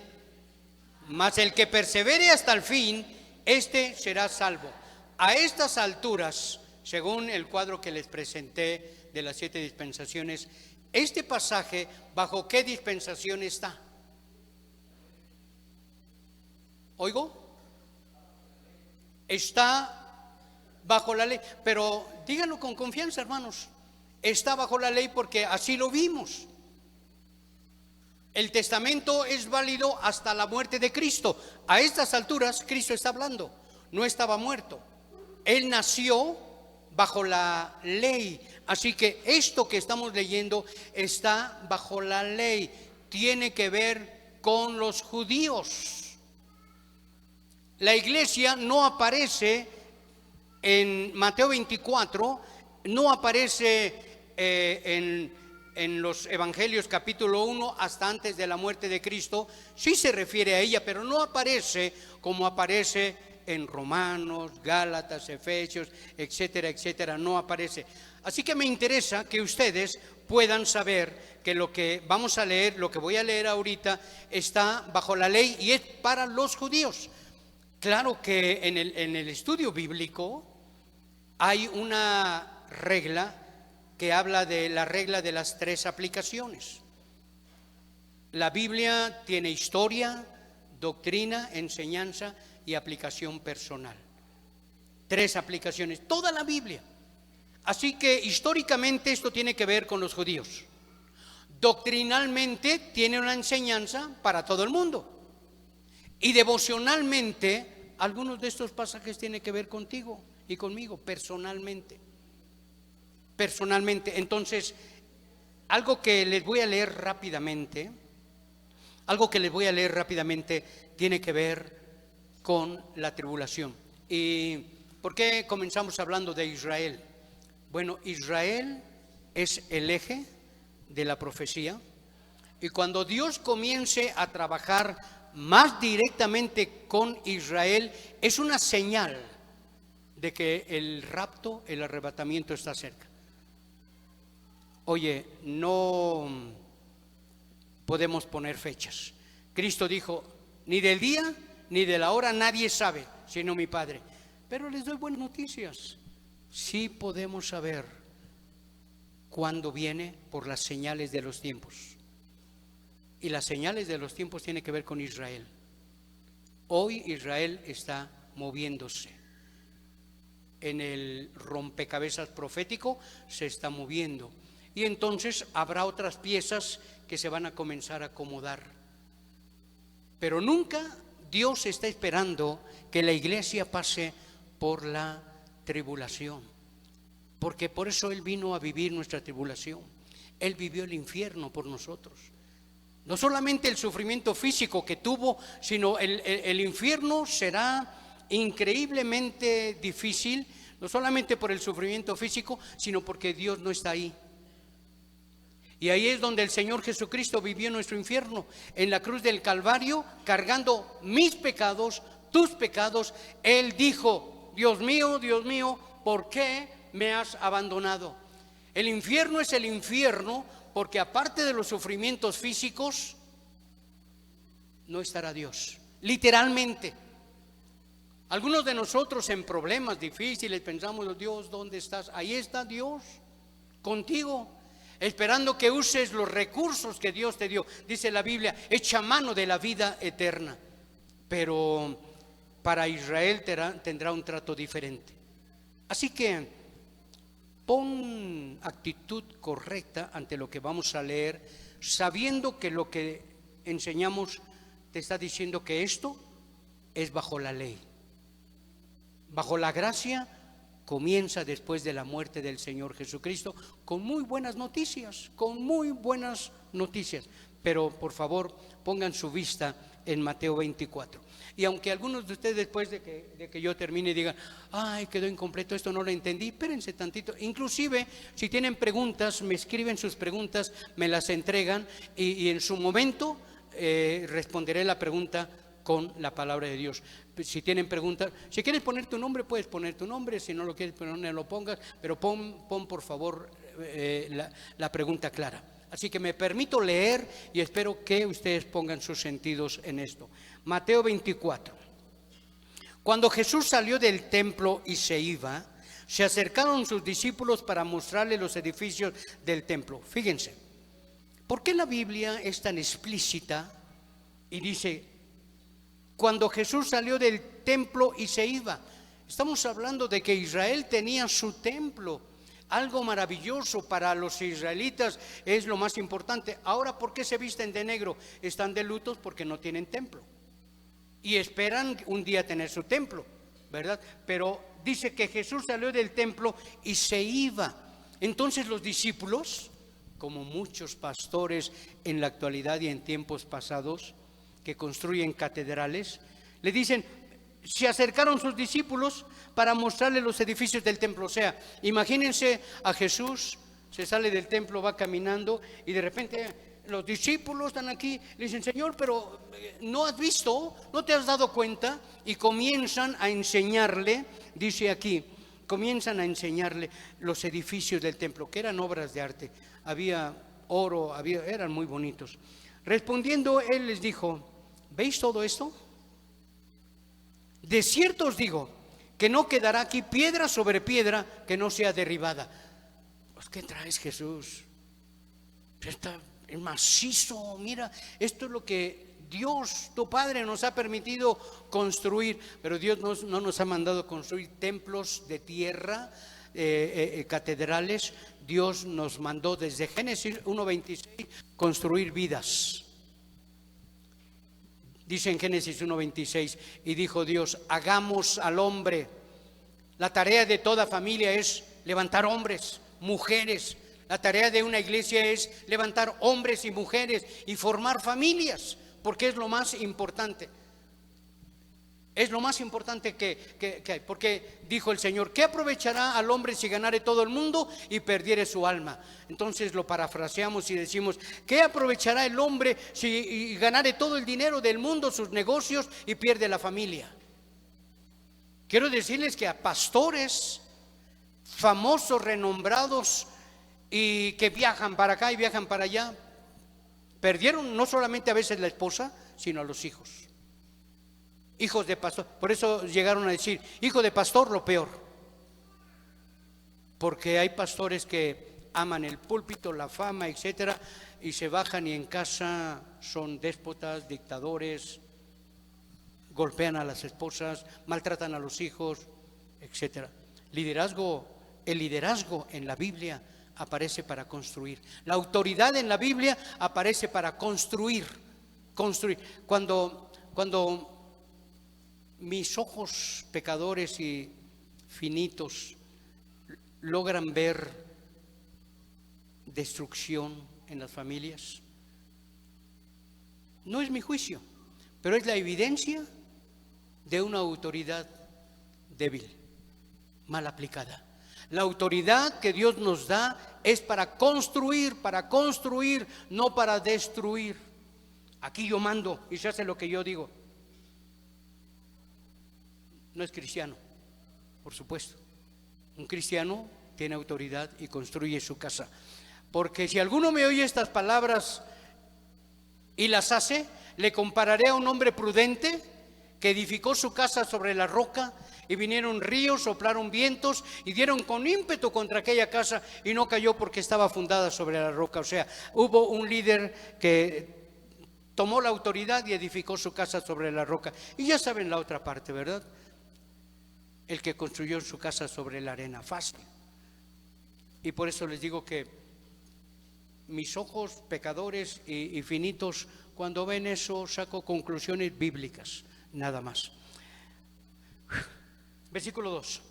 Mas el que persevere hasta el fin, este será salvo. A estas alturas, según el cuadro que les presenté de las 7 dispensaciones, este pasaje, ¿bajo qué dispensación está? ¿Oigo? Está bajo la ley, pero díganlo con confianza, hermanos. Está bajo la ley porque así lo vimos. El testamento es válido hasta la muerte de Cristo. A estas alturas Cristo está hablando, no estaba muerto. Él nació bajo la ley. Así que esto que estamos leyendo está bajo la ley. Tiene que ver con los judíos. La iglesia no aparece en Mateo 24, no aparece en los evangelios capítulo 1 hasta antes de la muerte de Cristo. Sí se refiere a ella, pero no aparece como aparece en Romanos, Gálatas, Efesios, etcétera, etcétera. No aparece. Así que me interesa que ustedes puedan saber que lo que vamos a leer, lo que voy a leer ahorita, está bajo la ley y es para los judíos. Claro que en el estudio bíblico hay una regla que habla de la regla de las 3 aplicaciones. La Biblia tiene historia, doctrina, enseñanza y aplicación personal. 3 aplicaciones, toda la Biblia. Así que históricamente esto tiene que ver con los judíos. Doctrinalmente tiene una enseñanza para todo el mundo. Y devocionalmente, algunos de estos pasajes tienen que ver contigo y conmigo, personalmente. Entonces, algo que les voy a leer rápidamente, tiene que ver con la tribulación. ¿Y por qué comenzamos hablando de Israel? Bueno, Israel es el eje de la profecía, y cuando Dios comience a trabajar más directamente con Israel, es una señal de que el rapto, el arrebatamiento está cerca. Oye, no podemos poner fechas. Cristo dijo, ni del día ni de la hora nadie sabe, sino mi Padre. Pero les doy buenas noticias. Sí podemos saber cuándo viene por las señales de los tiempos. Y las señales de los tiempos tienen que ver con Israel. Hoy Israel está moviéndose. En el rompecabezas profético se está moviendo. Y entonces habrá otras piezas que se van a comenzar a acomodar. Pero nunca Dios está esperando que la iglesia pase por la tribulación. Porque por eso Él vino a vivir nuestra tribulación. Él vivió el infierno por nosotros. No solamente el sufrimiento físico que tuvo, sino el infierno será increíblemente difícil, no solamente por el sufrimiento físico, sino porque Dios no está ahí. Y ahí es donde el Señor Jesucristo vivió nuestro infierno, en la cruz del Calvario, cargando mis pecados, tus pecados. Él dijo, Dios mío, ¿por qué me has abandonado? El infierno es el infierno porque aparte de los sufrimientos físicos, no estará Dios, literalmente. Algunos de nosotros en problemas difíciles pensamos, Dios, ¿dónde estás? Ahí está Dios, contigo, esperando que uses los recursos que Dios te dio. Dice la Biblia, echa mano de la vida eterna. Pero para Israel tendrá un trato diferente. Así que pon actitud correcta ante lo que vamos a leer, sabiendo que lo que enseñamos te está diciendo que esto es bajo la ley. Bajo la gracia comienza después de la muerte del Señor Jesucristo con muy buenas noticias, Pero por favor pongan su vista en Mateo 24. Y aunque algunos de ustedes después de que yo termine digan, ay, quedó incompleto, esto no lo entendí, espérense tantito. Inclusive si tienen preguntas, me escriben sus preguntas, me las entregan y en su momento responderé la pregunta con la palabra de Dios. Si tienen preguntas, si quieres poner tu nombre, puedes poner tu nombre. Si no lo quieres poner, no lo pongas. Pero pon por favor la pregunta clara. Así que me permito leer y espero que ustedes pongan sus sentidos en esto. Mateo 24. Cuando Jesús salió del templo y se iba, se acercaron sus discípulos para mostrarle los edificios del templo. Fíjense, ¿por qué la Biblia es tan explícita y dice cuando Jesús salió del templo y se iba? Estamos hablando de que Israel tenía su templo, algo maravilloso para los israelitas, es lo más importante. Ahora, ¿por qué se visten de negro? Están de lutos porque no tienen templo y esperan un día tener su templo, ¿verdad? Pero dice que Jesús salió del templo y se iba. Entonces los discípulos, como muchos pastores en la actualidad y en tiempos pasados, que construyen catedrales, le dicen, se acercaron sus discípulos para mostrarle los edificios del templo. O sea, imagínense a Jesús, se sale del templo, va caminando y de repente los discípulos están aquí, le dicen, Señor, pero ¿no has visto? ¿No te has dado cuenta? Y comienzan a enseñarle, dice aquí, comienzan a enseñarle los edificios del templo, que eran obras de arte. Había oro, eran muy bonitos. Respondiendo, él les dijo, ¿veis todo esto? De cierto os digo que no quedará aquí piedra sobre piedra que no sea derribada. Pues, ¿qué traes, Jesús? Está macizo, mira, esto es lo que Dios, tu Padre, nos ha permitido construir. Pero Dios no nos ha mandado construir templos de tierra, catedrales. Dios nos mandó desde Génesis 1:26 construir vidas. Dice en Génesis 1:26, y dijo Dios, hagamos al hombre. La tarea de toda familia es levantar hombres, mujeres. La tarea de una iglesia es levantar hombres y mujeres y formar familias, porque es lo más importante. Es lo más importante que hay, porque dijo el Señor, ¿qué aprovechará al hombre si ganare todo el mundo y perdiere su alma? Entonces lo parafraseamos y decimos, ¿qué aprovechará el hombre si ganare todo el dinero del mundo, sus negocios, y pierde la familia? Quiero decirles que a pastores famosos, renombrados y que viajan para acá y viajan para allá, perdieron no solamente a veces la esposa, sino a los hijos. Hijos de pastor. Por eso llegaron a decir, hijo de pastor, lo peor. Porque hay pastores que aman el púlpito, la fama, etcétera, y se bajan y en casa son déspotas, dictadores, golpean a las esposas, maltratan a los hijos, etcétera. El liderazgo en la Biblia aparece para construir. La autoridad en la Biblia aparece para construir. Cuando mis ojos pecadores y finitos logran ver destrucción en las familias, no es mi juicio, pero es la evidencia de una autoridad débil, mal aplicada. La autoridad que Dios nos da es para construir, no para destruir. Aquí yo mando y se hace lo que yo digo. No es cristiano, por supuesto. Un cristiano tiene autoridad y construye su casa. Porque si alguno me oye estas palabras y las hace, le compararé a un hombre prudente que edificó su casa sobre la roca, y vinieron ríos, soplaron vientos y dieron con ímpetu contra aquella casa y no cayó porque estaba fundada sobre la roca. O sea, hubo un líder que tomó la autoridad y edificó su casa sobre la roca. Y ya saben la otra parte, ¿verdad? El que construyó su casa sobre la arena, fácil. Y por eso les digo que mis ojos pecadores y finitos, cuando ven eso, saco conclusiones bíblicas, nada más. Versículo 2.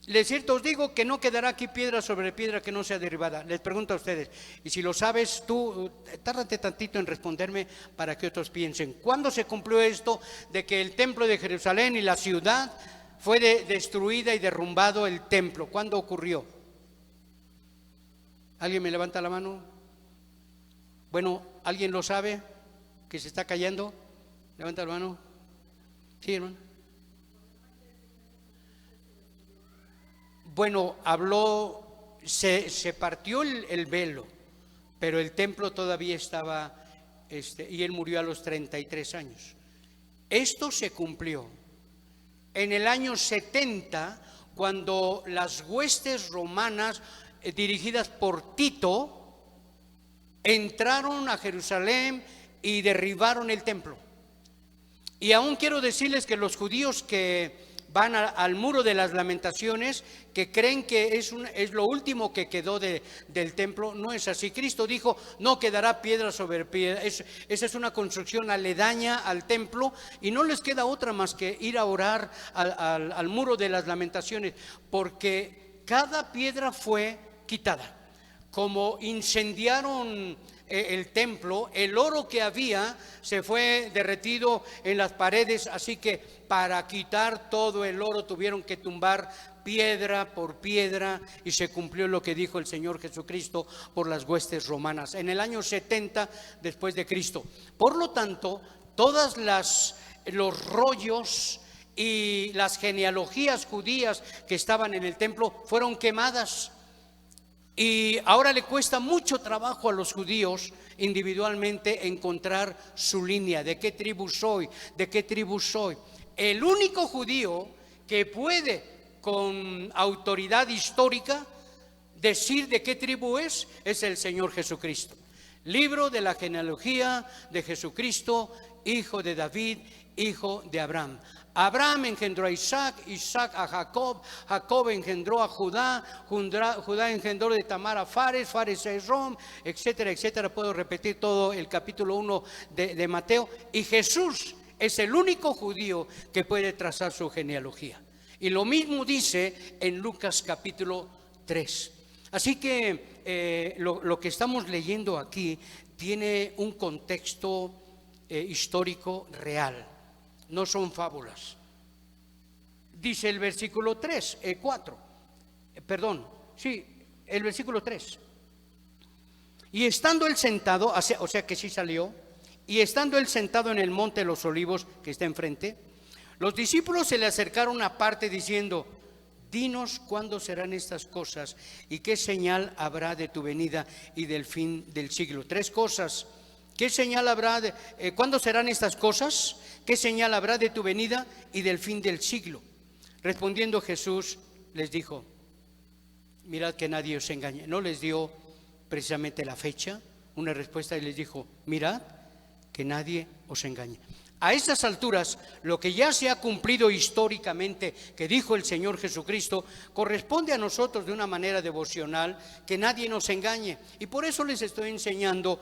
De cierto os digo que no quedará aquí piedra sobre piedra que no sea derribada. Les pregunto a ustedes, y si lo sabes tú, tárdate tantito en responderme para que otros piensen. ¿Cuándo se cumplió esto de que el templo de Jerusalén y la ciudad fue destruida y derrumbado el templo? ¿Cuándo ocurrió? ¿Alguien me levanta la mano? Bueno, ¿alguien lo sabe? ¿Que se está cayendo? Levanta la mano. Sí, hermano. Bueno, se partió el velo, pero el templo todavía estaba, y él murió a los 33 años. Esto se cumplió en el año 70, cuando las huestes romanas dirigidas por Tito entraron a Jerusalén y derribaron el templo. Y aún quiero decirles que los judíos que van al muro de las lamentaciones, que creen que es lo último que quedó del templo, no es así. Cristo dijo, no quedará piedra sobre piedra. Esa es una construcción aledaña al templo y no les queda otra más que ir a orar al muro de las lamentaciones, porque cada piedra fue quitada. Como incendiaron el templo, el oro que había se fue derretido en las paredes, así que para quitar todo el oro tuvieron que tumbar piedra por piedra y se cumplió lo que dijo el Señor Jesucristo por las huestes romanas en el año 70 después de Cristo. Por lo tanto, todos los rollos y las genealogías judías que estaban en el templo fueron quemadas. Y ahora le cuesta mucho trabajo a los judíos individualmente encontrar su línea, de qué tribu soy, de qué tribu soy. El único judío que puede con autoridad histórica decir de qué tribu es el Señor Jesucristo. Libro de la genealogía de Jesucristo, hijo de David, hijo de Abraham. Abraham engendró a Isaac, Isaac a Jacob, Jacob engendró a Judá, Judá engendró de Tamar a Fares, Fares a Esrom, etcétera, etcétera. Puedo repetir todo el capítulo 1 de Mateo. Y Jesús es el único judío que puede trazar su genealogía. Y lo mismo dice en Lucas capítulo 3. Así que lo que estamos leyendo aquí tiene un contexto histórico real. No son fábulas. Dice el versículo 4. El versículo 3. Y estando él sentado, o sea que sí salió, y estando él sentado en el monte de los olivos que está enfrente, Los discípulos se le acercaron aparte diciendo: dinos cuándo serán estas cosas y qué señal habrá de tu venida y del fin del siglo. Tres cosas. ¿Qué señal habrá cuándo serán estas cosas? ¿Qué señal habrá de tu venida y del fin del siglo? Respondiendo Jesús les dijo: mirad que nadie os engañe. No les dio precisamente la fecha, una respuesta, y les dijo: mirad que nadie os engañe. A estas alturas, lo que ya se ha cumplido históricamente, que dijo el Señor Jesucristo, corresponde a nosotros de una manera devocional, que nadie nos engañe. Y por eso les estoy enseñando,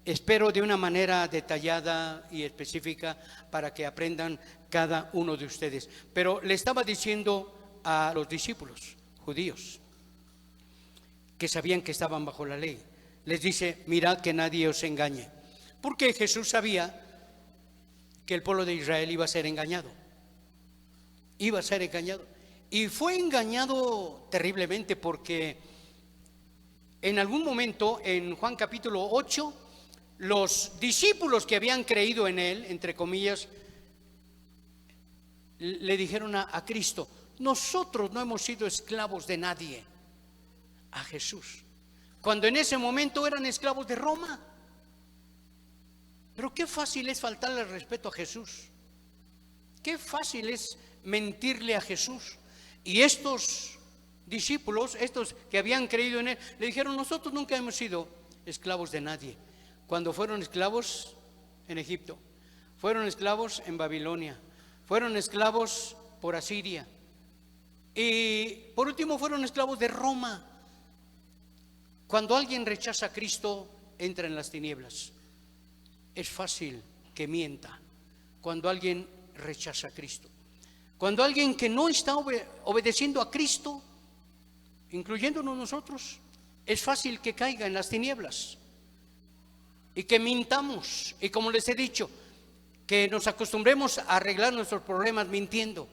espero de una manera detallada y específica, para que aprendan cada uno de ustedes. Pero le estaba diciendo a los discípulos judíos, que sabían que estaban bajo la ley, les dice: mirad que nadie os engañe. Porque Jesús sabía que el pueblo de Israel iba a ser engañado. Iba a ser engañado. Y fue engañado terriblemente, porque en algún momento, en Juan capítulo 8, los discípulos que habían creído en él, entre comillas, le dijeron a Cristo: nosotros no hemos sido esclavos de nadie. A Jesús, cuando en ese momento eran esclavos de Roma. Pero qué fácil es faltarle el respeto a Jesús. Qué fácil es mentirle a Jesús. Y estos discípulos, estos que habían creído en él, le dijeron: nosotros nunca hemos sido esclavos de nadie. Cuando fueron esclavos en Egipto, fueron esclavos en Babilonia, fueron esclavos por Asiria, y por último fueron esclavos de Roma. Cuando alguien rechaza a Cristo, entra en las tinieblas. Es fácil que mienta cuando alguien rechaza a Cristo. Cuando alguien que no está obedeciendo a Cristo, incluyéndonos nosotros, es fácil que caiga en las tinieblas y que mintamos. Y como les he dicho, que nos acostumbremos a arreglar nuestros problemas mintiendo.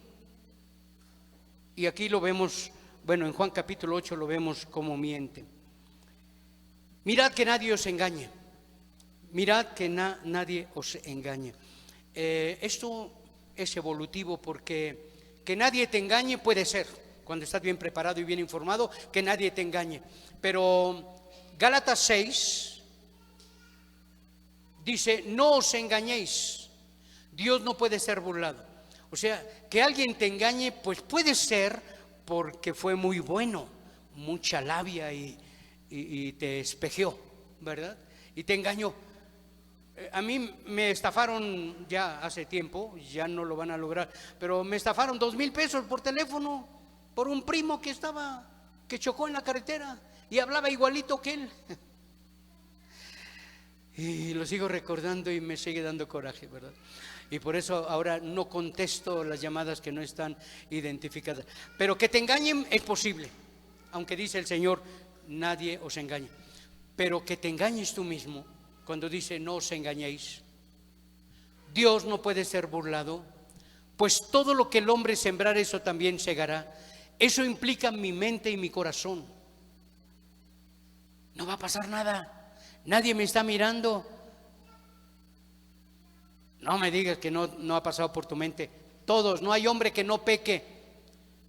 Y aquí lo vemos, bueno, en Juan capítulo 8 lo vemos como miente. Mirad que nadie os engañe. Mirad que nadie os engañe. Esto es evolutivo, porque que nadie te engañe puede ser, cuando estás bien preparado y bien informado, que nadie te engañe. Pero Gálatas 6 dice: no os engañéis, Dios no puede ser burlado. O sea, que alguien te engañe, pues puede ser porque fue muy bueno, mucha labia y te espejeó, ¿verdad? Y te engañó. A mí me estafaron ya hace tiempo, ya no lo van a lograr, pero me estafaron 2,000 pesos por teléfono por un primo que chocó en la carretera y hablaba igualito que él. Y lo sigo recordando y me sigue dando coraje, ¿verdad? Y por eso ahora no contesto las llamadas que no están identificadas. Pero que te engañen es posible, aunque dice el Señor: nadie os engañe. Pero que te engañes tú mismo, cuando dice: no os engañéis. Dios no puede ser burlado, pues todo lo que el hombre sembrar, eso también segará. Eso implica mi mente y mi corazón. No va a pasar nada, nadie me está mirando. No me digas que no ha pasado por tu mente. Todos, no hay hombre que no peque.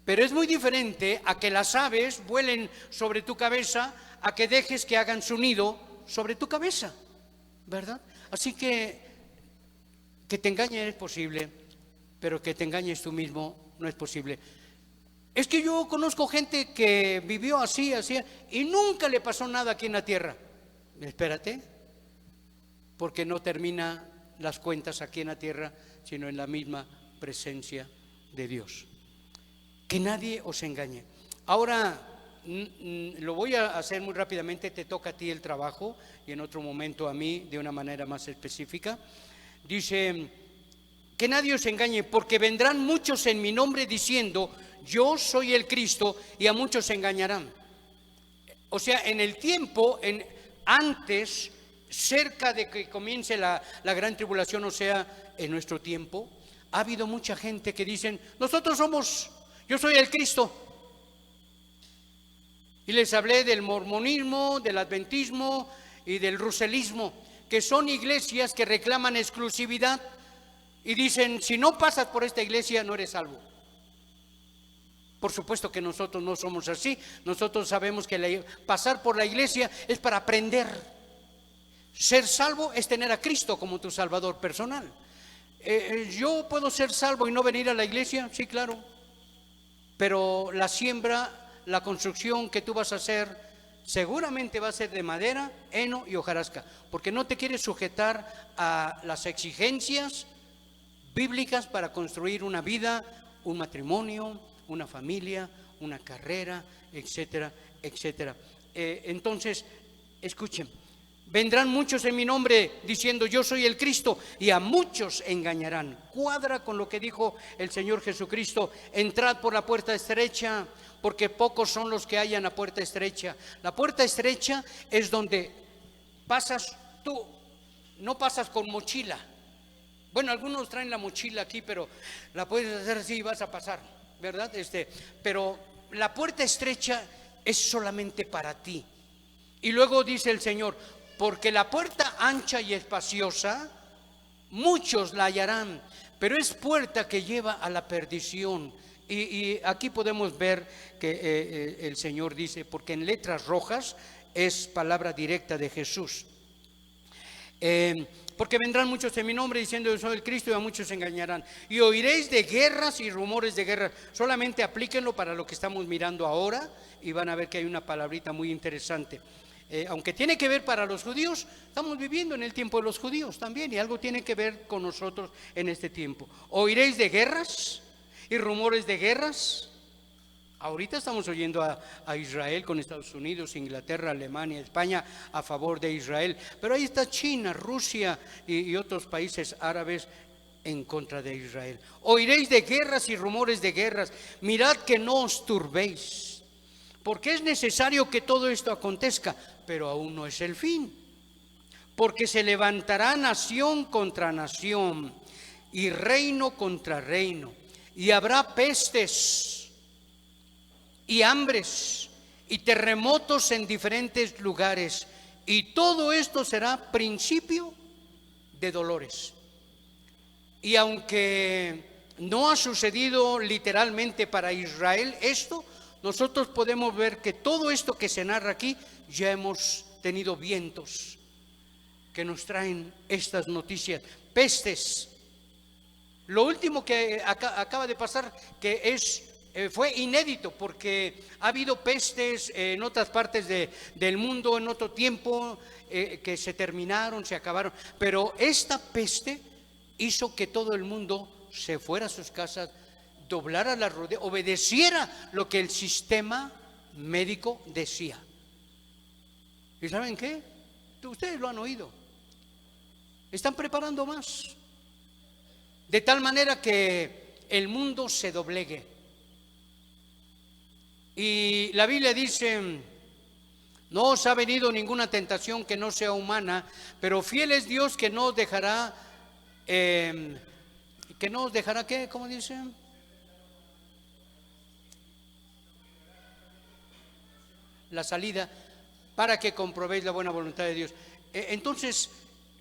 Pero es muy diferente a que las aves vuelen sobre tu cabeza, a que dejes que hagan su nido sobre tu cabeza, ¿verdad? Así que te engañen es posible, pero que te engañes tú mismo no es posible. Es que yo conozco gente que vivió así, y nunca le pasó nada aquí en la tierra. Espérate, porque no termina las cuentas aquí en la tierra, sino en la misma presencia de Dios. Que nadie os engañe. Ahora lo voy a hacer muy rápidamente, te toca a ti el trabajo y en otro momento a mí de una manera más específica. Dice: que nadie os engañe, porque vendrán muchos en mi nombre diciendo: yo soy el Cristo, y a muchos se engañarán. O sea, en el tiempo, antes, cerca de que comience la gran tribulación, o sea, en nuestro tiempo, ha habido mucha gente que dicen: yo soy el Cristo. Y les hablé del mormonismo, del adventismo y del ruselismo, que son iglesias que reclaman exclusividad. y dicen, si no pasas por esta iglesia no eres salvo. Por supuesto que nosotros no somos así. Nosotros sabemos que pasar por la iglesia es para aprender. Ser salvo es tener a Cristo como tu Salvador personal. ¿Yo puedo ser salvo y no venir a la iglesia? Sí, claro. Pero la siembra, la construcción que tú vas a hacer, seguramente va a ser de madera, heno y hojarasca, porque no te quieres sujetar a las exigencias bíblicas para construir una vida, un matrimonio, una familia, una carrera, etcétera, etcétera. Entonces, escuchen, vendrán muchos en mi nombre diciendo yo soy el Cristo, y a muchos engañarán. Cuadra con lo que dijo el Señor Jesucristo: entrad por la puerta estrecha, porque pocos son los que hallan la puerta estrecha. La puerta estrecha es donde pasas tú, no pasas con mochila. Bueno, algunos traen la mochila aquí, pero la puedes hacer así y vas a pasar, ¿verdad? Pero la puerta estrecha es solamente para ti. Y luego dice el Señor: porque la puerta ancha y espaciosa, muchos la hallarán, pero es puerta que lleva a la perdición. Y aquí podemos ver que el Señor dice, porque en letras rojas es palabra directa de Jesús. Porque vendrán muchos en mi nombre diciendo yo soy el Cristo, y a muchos se engañarán. Y oiréis de guerras y rumores de guerras. Solamente aplíquenlo para lo que estamos mirando ahora y van a ver que hay una palabrita muy interesante. Aunque tiene que ver para los judíos, estamos viviendo en el tiempo de los judíos también, y algo tiene que ver con nosotros en este tiempo. Oiréis de guerras y rumores de guerras. Ahorita estamos oyendo a Israel con Estados Unidos, Inglaterra, Alemania, España a favor de Israel, pero ahí está China, Rusia y otros países árabes en contra de Israel. Oiréis de guerras y rumores de guerras. Mirad que no os turbéis, porque es necesario que todo esto acontezca, pero aún no es el fin. Porque se levantará nación contra nación y reino contra reino, y habrá pestes y hambres y terremotos en diferentes lugares, y todo esto será principio de dolores. Y aunque no ha sucedido literalmente para Israel esto, nosotros podemos ver que todo esto que se narra aquí, ya hemos tenido vientos que nos traen estas noticias, pestes. Lo último que acaba de pasar, que fue inédito, porque ha habido pestes en otras partes del mundo en otro tiempo, que se terminaron, se acabaron, pero esta peste hizo que todo el mundo se fuera a sus casas, doblara la rodilla, obedeciera lo que el sistema médico decía. ¿Y saben qué? Ustedes lo han oído. Están preparando más, de tal manera que el mundo se doblegue. Y la Biblia dice: no os ha venido ninguna tentación que no sea humana, pero fiel es Dios que no os dejará, ¿qué? ¿Cómo dice? La salida, para que comprobéis la buena voluntad de Dios. Entonces,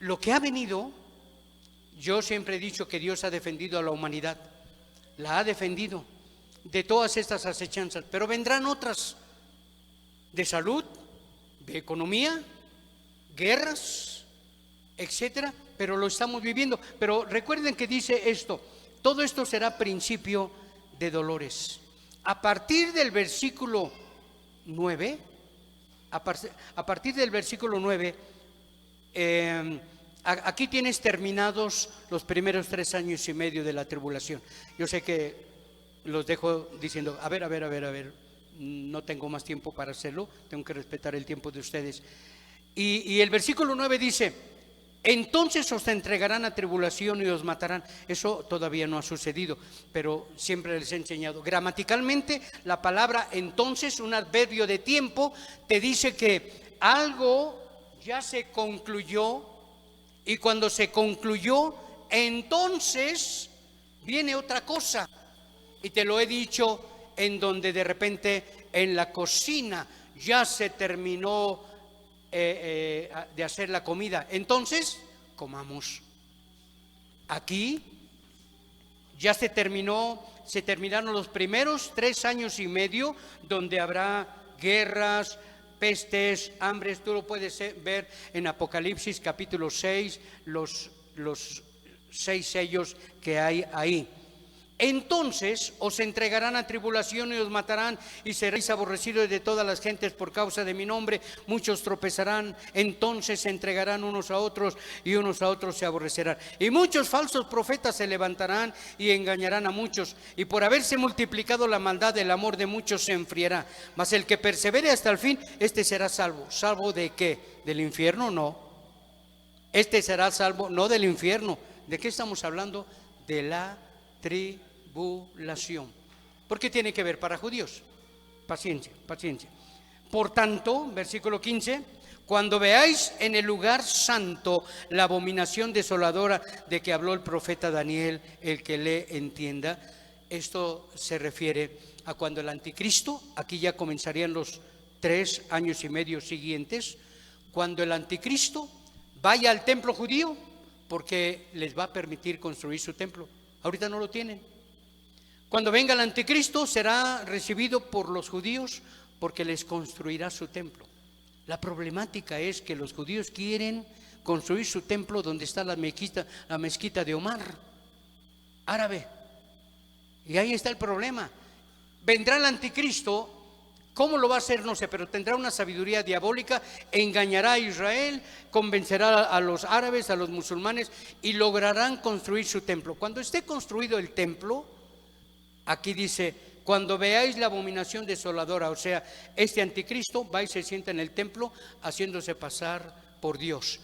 lo que ha venido, yo siempre he dicho que Dios ha defendido a la humanidad, la ha defendido de todas estas acechanzas, pero vendrán otras de salud, de economía, guerras, etcétera, pero lo estamos viviendo. Pero recuerden que dice esto: todo esto será principio de dolores. A partir del versículo 9, a partir del versículo 9, aquí tienes terminados los primeros 3 años y medio de la tribulación. Yo sé que los dejo diciendo, a ver, no tengo más tiempo para hacerlo, tengo que respetar el tiempo de ustedes. Y el versículo 9 dice: entonces os entregarán a tribulación y os matarán. Eso todavía no ha sucedido, pero siempre les he enseñado. Gramaticalmente, la palabra entonces, un adverbio de tiempo, te dice que algo ya se concluyó, y cuando se concluyó, entonces viene otra cosa. Y te lo he dicho, en donde de repente en la cocina ya se terminó de hacer la comida, entonces comamos. Aquí Ya se terminaron los primeros 3 años y medio donde habrá guerras, pestes, hambres. Tú lo puedes ver en Apocalipsis capítulo 6, los 6 sellos que hay ahí. Entonces os entregarán a tribulación y os matarán y seréis aborrecidos de todas las gentes por causa de mi nombre. Muchos tropezarán, entonces se entregarán unos a otros y unos a otros se aborrecerán. Y muchos falsos profetas se levantarán y engañarán a muchos. Y por haberse multiplicado la maldad, el amor de muchos se enfriará. Mas el que persevere hasta el fin, este será salvo. ¿Salvo de qué? ¿Del infierno? No. Este será salvo, no del infierno. ¿De qué estamos hablando? De la tribulación. ¿Por qué tiene que ver para judíos? Paciencia, paciencia. Por tanto, versículo 15, cuando veáis en el lugar santo la abominación desoladora de que habló el profeta Daniel, el que le entienda. Esto se refiere a cuando el anticristo, aquí ya comenzarían los 3 años y medio siguientes, cuando el anticristo vaya al templo judío, porque les va a permitir construir su templo. Ahorita no lo tienen. Cuando venga el anticristo será recibido por los judíos porque les construirá su templo. La problemática es que los judíos quieren construir su templo donde está la mezquita de Omar, árabe. Y ahí está el problema. Vendrá el anticristo. ¿Cómo lo va a hacer? No sé, pero tendrá una sabiduría diabólica, engañará a Israel, convencerá a los árabes, a los musulmanes y lograrán construir su templo. Cuando esté construido el templo, aquí dice, cuando veáis la abominación desoladora, o sea, este anticristo va y se sienta en el templo haciéndose pasar por Dios.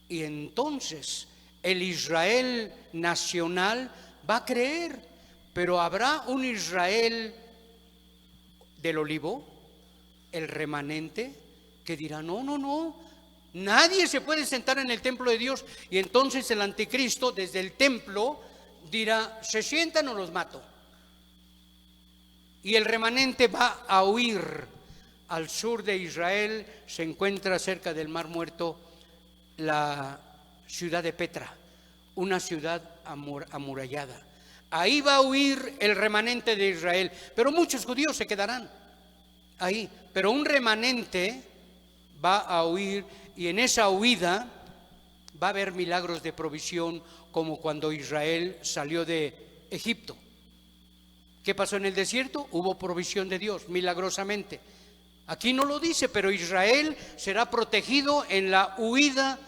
Y entonces el Israel nacional va a creer, pero habrá un Israel del olivo, el remanente, que dirá, no, nadie se puede sentar en el templo de Dios. Y entonces el anticristo desde el templo dirá, se sientan o los mato. Y el remanente va a huir. Al sur de Israel se encuentra cerca del Mar Muerto la ciudad de Petra, una ciudad amurallada. Ahí va a huir el remanente de Israel, pero muchos judíos se quedarán ahí. Pero un remanente va a huir y en esa huida va a haber milagros de provisión como cuando Israel salió de Egipto. ¿Qué pasó en el desierto? Hubo provisión de Dios milagrosamente. Aquí no lo dice, pero Israel será protegido en la huida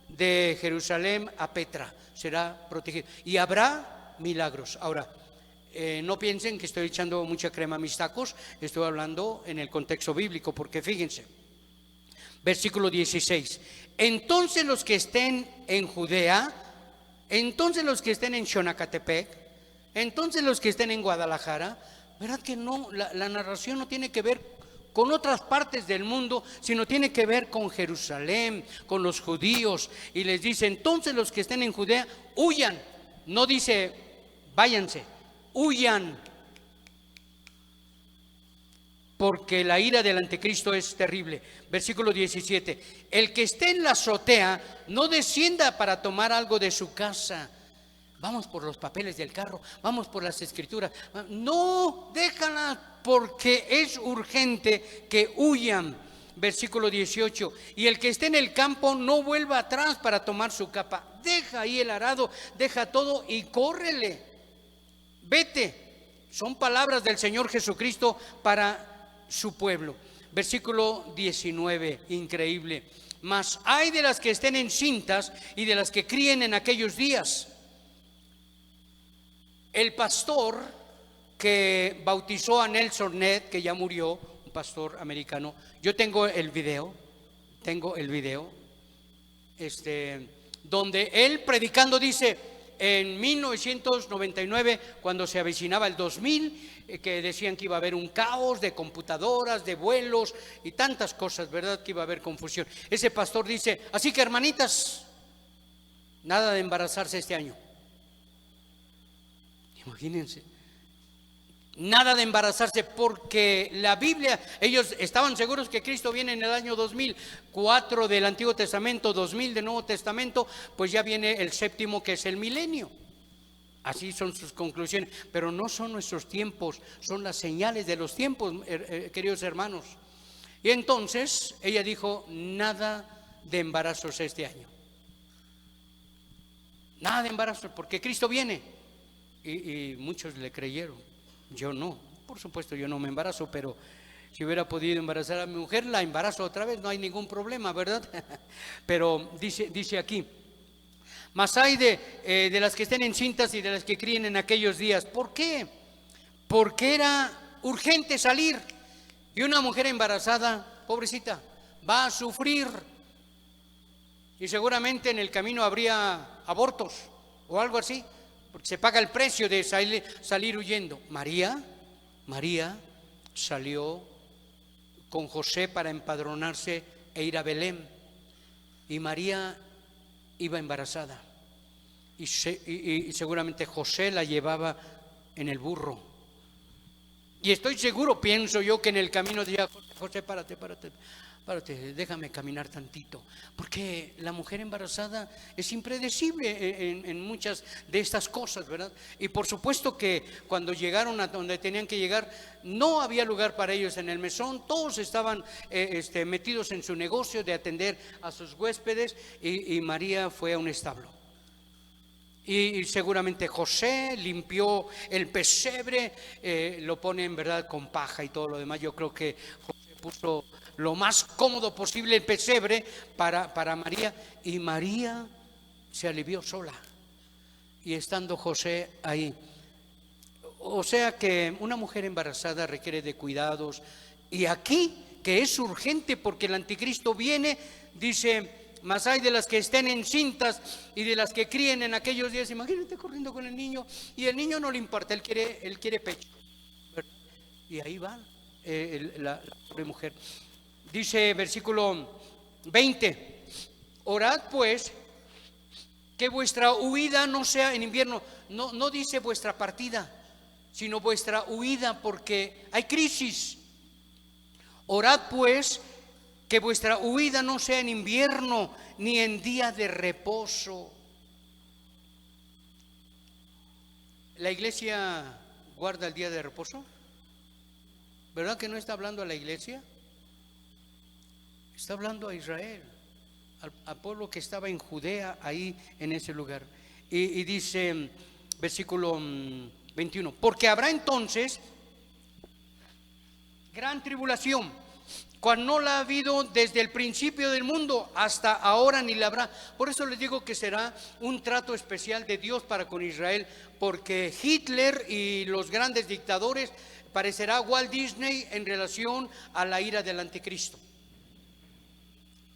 de Jerusalén a Petra. Será protegido y habrá milagros. Ahora, no piensen que estoy echando mucha crema a mis tacos, estoy hablando en el contexto bíblico, porque fíjense, versículo 16, entonces los que estén en Judea, entonces los que estén en Xonacatepec, entonces los que estén en Guadalajara, ¿verdad que no? La narración no tiene que ver con otras partes del mundo, sino tiene que ver con Jerusalén, con los judíos, y les dice, entonces los que estén en Judea, huyan. No dice, váyanse, huyan, porque la ira del anticristo es terrible. Versículo 17, el que esté en la azotea no descienda para tomar algo de su casa. Vamos por los papeles del carro, vamos por las escrituras. No, déjalas porque es urgente que huyan. Versículo 18, y el que esté en el campo no vuelva atrás para tomar su capa. Deja ahí el arado, deja todo y córrele, vete. Son palabras del Señor Jesucristo para su pueblo. Versículo 19, increíble. Mas hay de las que estén encintas y de las que críen en aquellos días. El pastor que bautizó a Nelson Ned, que ya murió, un pastor americano, yo tengo el video, donde él predicando dice, en 1999, cuando se avecinaba el 2000, que decían que iba a haber un caos de computadoras, de vuelos y tantas cosas, ¿verdad? Que iba a haber confusión. Ese pastor dice, así que hermanitas, nada de embarazarse este año. Imagínense, nada de embarazarse, porque la Biblia, ellos estaban seguros que Cristo viene en el año 2004 del Antiguo Testamento, 2000 del Nuevo Testamento, pues ya viene el séptimo, que es el milenio. Así son sus conclusiones, pero no son nuestros tiempos, son las señales de los tiempos, queridos hermanos. Y entonces ella dijo: nada de embarazos este año. Nada de embarazos, porque Cristo viene. Y muchos le creyeron. Yo no, por supuesto yo no me embarazo, pero si hubiera podido embarazar a mi mujer, la embarazo otra vez, no hay ningún problema, ¿verdad? Pero dice aquí: mas hay de las que estén encintas y de las que críen en aquellos días. ¿Por qué? Porque era urgente salir. Y una mujer embarazada, pobrecita, va a sufrir. Y seguramente en el camino habría abortos o algo así, porque se paga el precio de salir huyendo. María salió con José para empadronarse e ir a Belén. Y María iba embarazada. Y seguramente José la llevaba en el burro. Y estoy seguro, pienso yo, que en el camino decía: José, párate, déjame caminar tantito. Porque la mujer embarazada es impredecible en muchas de estas cosas, ¿verdad? Y por supuesto que cuando llegaron a donde tenían que llegar, no había lugar para ellos en el mesón. Todos estaban metidos en su negocio de atender a sus huéspedes, y María fue a un establo. Y seguramente José limpió el pesebre, lo pone en verdad con paja y todo lo demás. Yo creo que José puso lo más cómodo posible el pesebre para María, y María se alivió sola, y estando José ahí. O sea que una mujer embarazada requiere de cuidados, y aquí que es urgente porque el anticristo viene, dice: mas hay de las que estén encintas y de las que críen en aquellos días. Imagínate corriendo con el niño, y el niño no le importa, él quiere pecho. Y ahí va la pobre mujer. Dice versículo 20: orad pues que vuestra huida no sea en invierno. No dice vuestra partida, sino vuestra huida, porque hay crisis. Orad pues que vuestra huida no sea en invierno ni en día de reposo. ¿La iglesia guarda el día de reposo? ¿Verdad que no está hablando a la iglesia? Está hablando a Israel, al pueblo que estaba en Judea, ahí en ese lugar. Y dice versículo 21: porque habrá entonces gran tribulación, cual no la ha habido desde el principio del mundo hasta ahora, ni la habrá. Por eso les digo que será un trato especial de Dios para con Israel, porque Hitler y los grandes dictadores parecerá Walt Disney en relación a la ira del anticristo.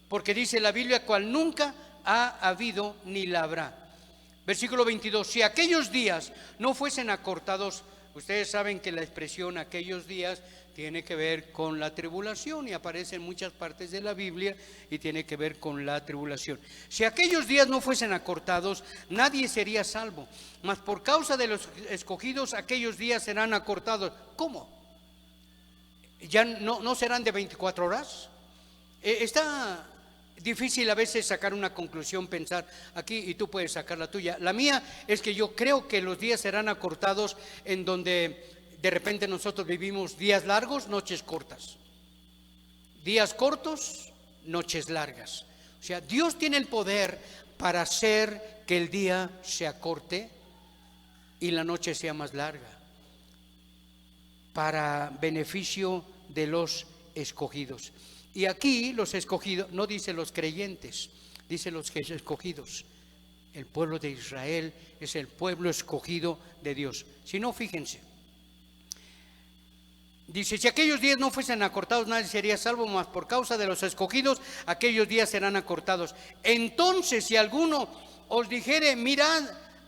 Porque dice la Biblia: cual nunca ha habido ni la habrá. Versículo 22: si aquellos días no fuesen acortados. Ustedes saben que la expresión aquellos días tiene que ver con la tribulación, y aparece en muchas partes de la Biblia, y tiene que ver con la tribulación. Si aquellos días no fuesen acortados, nadie sería salvo, mas por causa de los escogidos aquellos días serán acortados. ¿Cómo? ¿Ya no serán de 24 horas? Está difícil a veces sacar una conclusión, pensar aquí, y tú puedes sacar la tuya. La mía es que yo creo que los días serán acortados, en donde de repente nosotros vivimos días largos, noches cortas, días cortos, noches largas. O sea, Dios tiene el poder para hacer que el día se acorte y la noche sea más larga, para beneficio de los escogidos. Y aquí los escogidos, no dice los creyentes, dice los escogidos. El pueblo de Israel es el pueblo escogido de Dios. Si no, fíjense. Dice: si aquellos días no fuesen acortados, nadie sería salvo, mas por causa de los escogidos aquellos días serán acortados. Entonces, si alguno os dijere: mirad,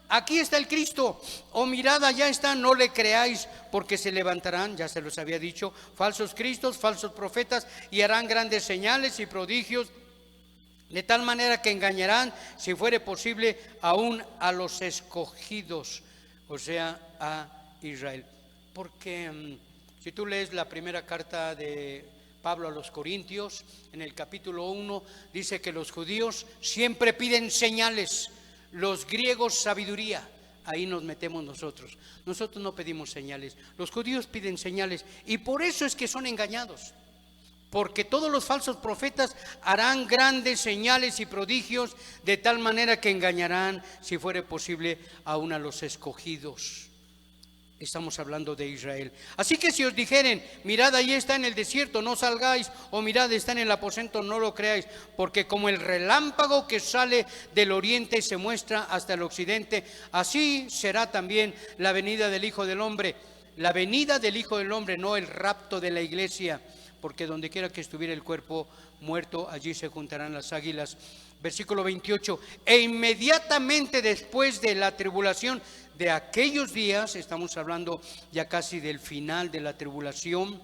aquí está el Cristo, o mirad, allá está, no le creáis, porque se levantarán, ya se los había dicho, falsos cristos, falsos profetas, y harán grandes señales y prodigios, de tal manera que engañarán, si fuere posible, aún a los escogidos, o sea, a Israel. Porque si tú lees la primera carta de Pablo a los Corintios, en el capítulo 1, dice que los judíos siempre piden señales, los griegos sabiduría. ahí nos metemos nosotros. Nosotros no pedimos señales, los judíos piden señales y por eso es que son engañados. Porque todos los falsos profetas harán grandes señales y prodigios de tal manera que engañarán, si fuere posible, aún a los escogidos. Estamos hablando de Israel. Así que si os dijeren, mirad, ahí está en el desierto, no salgáis, o mirad, está en el aposento, no lo creáis, porque como el relámpago que sale del oriente y se muestra hasta el occidente, así será también la venida del Hijo del Hombre. La venida del Hijo del Hombre, no el rapto de la iglesia, porque donde quiera que estuviera el cuerpo muerto, allí se juntarán las águilas. Versículo 28, e inmediatamente después de la tribulación de aquellos días, estamos hablando ya casi del final de la tribulación,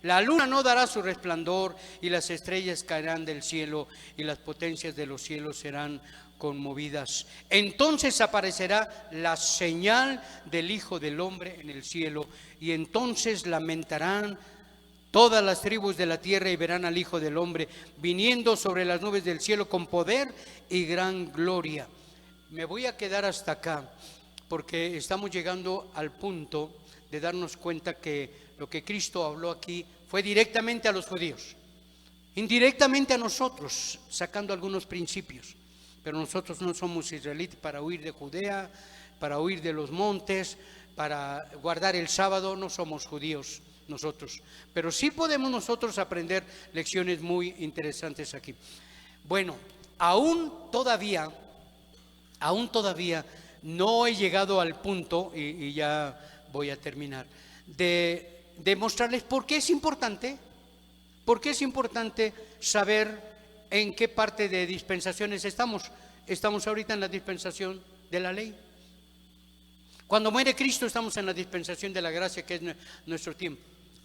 la luna no dará su resplandor y las estrellas caerán del cielo y las potencias de los cielos serán conmovidas. Entonces aparecerá la señal del Hijo del Hombre en el cielo y entonces lamentarán todas las tribus de la tierra y verán al Hijo del Hombre viniendo sobre las nubes del cielo con poder y gran gloria. Me voy a quedar hasta acá porque estamos llegando al punto de darnos cuenta que lo que Cristo habló aquí fue directamente a los judíos, indirectamente a nosotros, sacando algunos principios. Pero nosotros no somos israelitas para huir de Judea, para huir de los montes, para guardar el sábado, no somos judíos nosotros, pero sí podemos nosotros aprender lecciones muy interesantes aquí. Bueno, aún todavía no he llegado al punto, y ya voy a terminar, de mostrarles por qué es importante saber en qué parte de dispensaciones estamos. Estamos ahorita en la dispensación de la ley. Cuando muere Cristo estamos en la dispensación de la gracia, que es nuestro tiempo.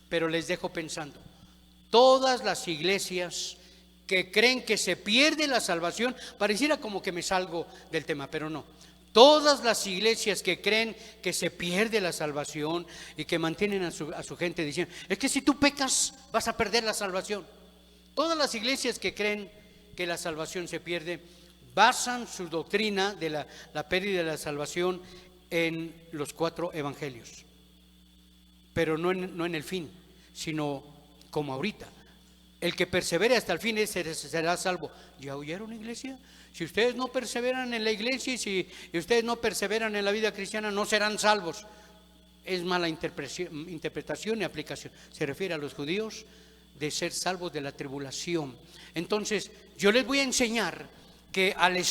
Pero les dejo pensando, todas las iglesias que creen que se pierde la salvación, pareciera como que me salgo del tema, pero no. Todas las iglesias que creen que se pierde la salvación y que mantienen a su gente diciendo, es que si tú pecas vas a perder la salvación. Todas las iglesias que creen que la salvación se pierde, basan su doctrina de la pérdida de la salvación en los 4 evangelios. Pero no en el fin, sino como ahorita. El que persevere hasta el fin será salvo. ¿Ya oyeron, iglesia? Si ustedes no perseveran en la iglesia y si ustedes no perseveran en la vida cristiana, no serán salvos. Es mala interpretación y aplicación. Se refiere a los judíos de ser salvos de la tribulación. Entonces, yo les voy a enseñar que al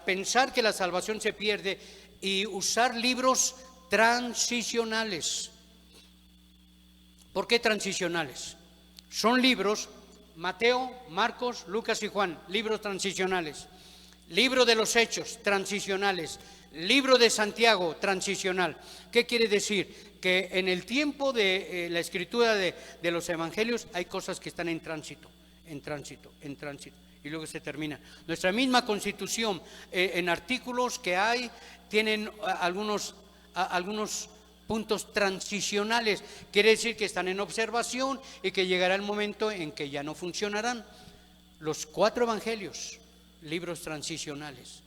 pensar que la salvación se pierde y usar libros transicionales. ¿Por qué transicionales? Son libros, Mateo, Marcos, Lucas y Juan, libros transicionales. Libro de los Hechos, transicionales. Libro de Santiago, transicional. ¿Qué quiere decir? Que en el tiempo de la escritura de los evangelios hay cosas que están en tránsito, y luego se termina. Nuestra misma Constitución, en artículos que hay, tienen algunos puntos transicionales. Quiere decir que están en observación y que llegará el momento en que ya no funcionarán. Los 4 evangelios, libros transicionales.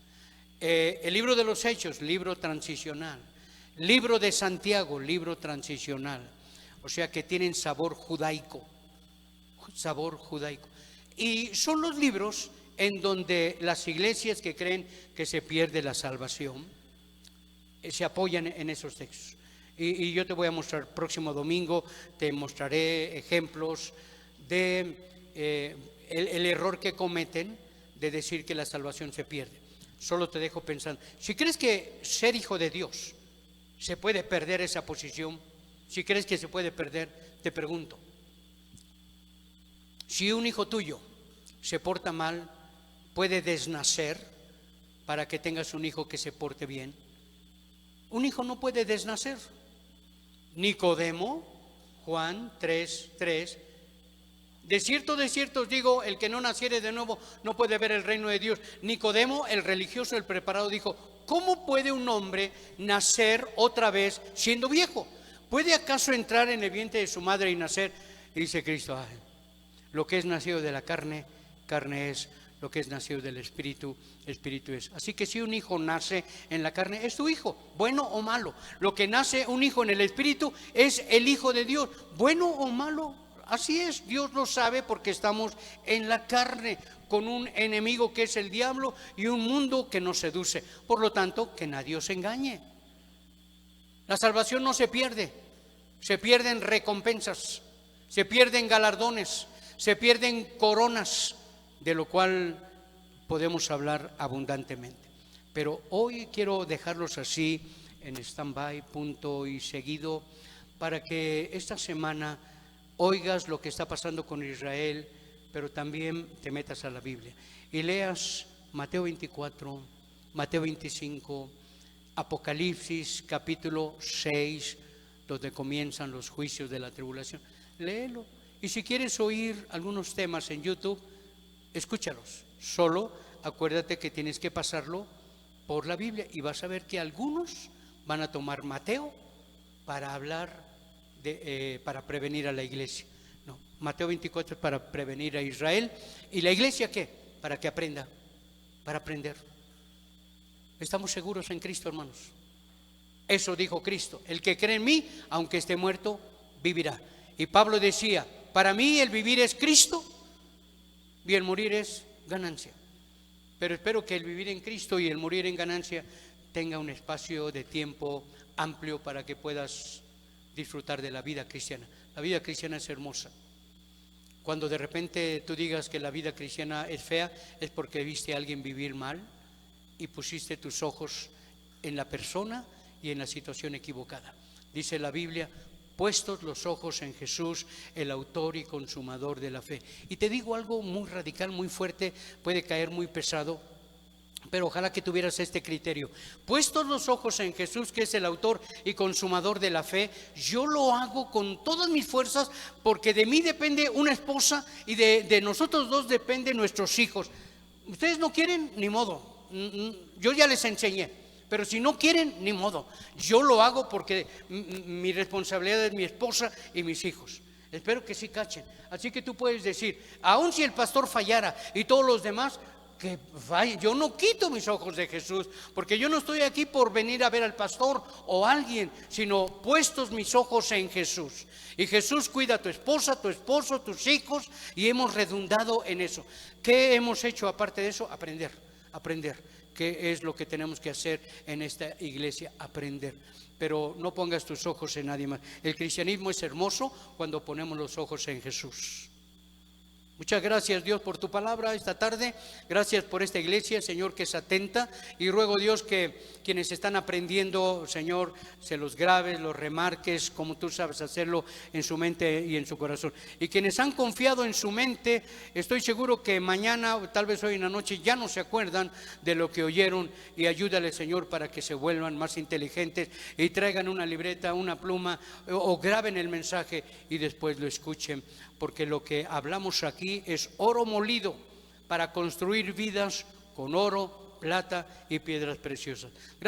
El libro de los Hechos, libro transicional. Libro de Santiago, libro transicional. O sea que tienen sabor judaico. Y son los libros en donde las iglesias que creen que se pierde la salvación se apoyan en esos textos. Y yo te voy a mostrar próximo domingo, te mostraré ejemplos de el error que cometen de decir que la salvación se pierde. Solo te dejo pensando, si crees que ser hijo de Dios se puede perder esa posición, si crees que se puede perder, te pregunto, si un hijo tuyo se porta mal, ¿puede desnacer para que tengas un hijo que se porte bien? Un hijo no puede desnacer. Nicodemo, Juan 3:3, de cierto os digo, el que no naciere de nuevo no puede ver el reino de Dios. Nicodemo, el religioso, el preparado, dijo, ¿cómo puede un hombre nacer otra vez siendo viejo? ¿Puede acaso entrar en el vientre de su madre y nacer? Y dice Cristo, lo que es nacido de la carne, carne es, lo que es nacido del Espíritu, Espíritu es. Así que si un hijo nace en la carne, es tu hijo, bueno o malo. Lo que nace un hijo en el Espíritu es el Hijo de Dios, bueno o malo. Así es, Dios lo sabe porque estamos en la carne con un enemigo que es el diablo y un mundo que nos seduce. Por lo tanto, que nadie os engañe. La salvación no se pierde, se pierden recompensas, se pierden galardones, se pierden coronas, de lo cual podemos hablar abundantemente. Pero hoy quiero dejarlos así en stand-by, punto y seguido, para que esta semana oigas lo que está pasando con Israel, pero también te metas a la Biblia y leas Mateo 24, Mateo 25, Apocalipsis capítulo 6, donde comienzan los juicios de la tribulación. Léelo. Y si quieres oír algunos temas en YouTube, escúchalos. Solo acuérdate que tienes que pasarlo por la Biblia y vas a ver que algunos van a tomar Mateo para hablar para prevenir a la iglesia. No, Mateo 24 es para prevenir a Israel. ¿Y la iglesia qué? Para que aprenda, para aprender. Estamos seguros en Cristo, hermanos. Eso dijo Cristo: el que cree en mí, aunque esté muerto, vivirá. Y Pablo decía: para mí el vivir es Cristo y el morir es ganancia. Pero espero que el vivir en Cristo y el morir en ganancia tenga un espacio de tiempo amplio para que puedas disfrutar de la vida cristiana. La vida cristiana es hermosa. Cuando de repente tú digas que la vida cristiana es fea, es porque viste a alguien vivir mal y pusiste tus ojos en la persona y en la situación equivocada. Dice la Biblia: puestos los ojos en Jesús, el autor y consumador de la fe. Y te digo algo muy radical, muy fuerte, puede caer muy pesado, pero ojalá que tuvieras este criterio. Puestos los ojos en Jesús, que es el autor y consumador de la fe, yo lo hago con todas mis fuerzas, porque de mí depende una esposa y de nosotros dos dependen nuestros hijos. Ustedes no quieren, ni modo, yo ya les enseñé. Pero si no quieren, ni modo. Yo lo hago porque mi responsabilidad es mi esposa y mis hijos. Espero que sí cachen. Así que tú puedes decir: aun si el pastor fallara y todos los demás, que vaya, yo no quito mis ojos de Jesús, porque yo no estoy aquí por venir a ver al pastor o a alguien, sino puestos mis ojos en Jesús. Y Jesús cuida a tu esposa, tu esposo, tus hijos, y hemos redundado en eso. ¿Qué hemos hecho aparte de eso? Aprender. ¿Qué es lo que tenemos que hacer en esta iglesia? Aprender. Pero no pongas tus ojos en nadie más. El cristianismo es hermoso cuando ponemos los ojos en Jesús. Muchas gracias, Dios, por tu palabra esta tarde. Gracias por esta iglesia, Señor, que es atenta. Y ruego, Dios, que quienes están aprendiendo, Señor, se los grabes, los remarques, como tú sabes hacerlo en su mente y en su corazón. Y quienes han confiado en su mente, estoy seguro que mañana, tal vez hoy en la noche, ya no se acuerdan de lo que oyeron. Y ayúdale, Señor, para que se vuelvan más inteligentes y traigan una libreta, una pluma, o graben el mensaje y después lo escuchen. Porque lo que hablamos aquí es oro molido para construir vidas con oro, plata y piedras preciosas. Gracias.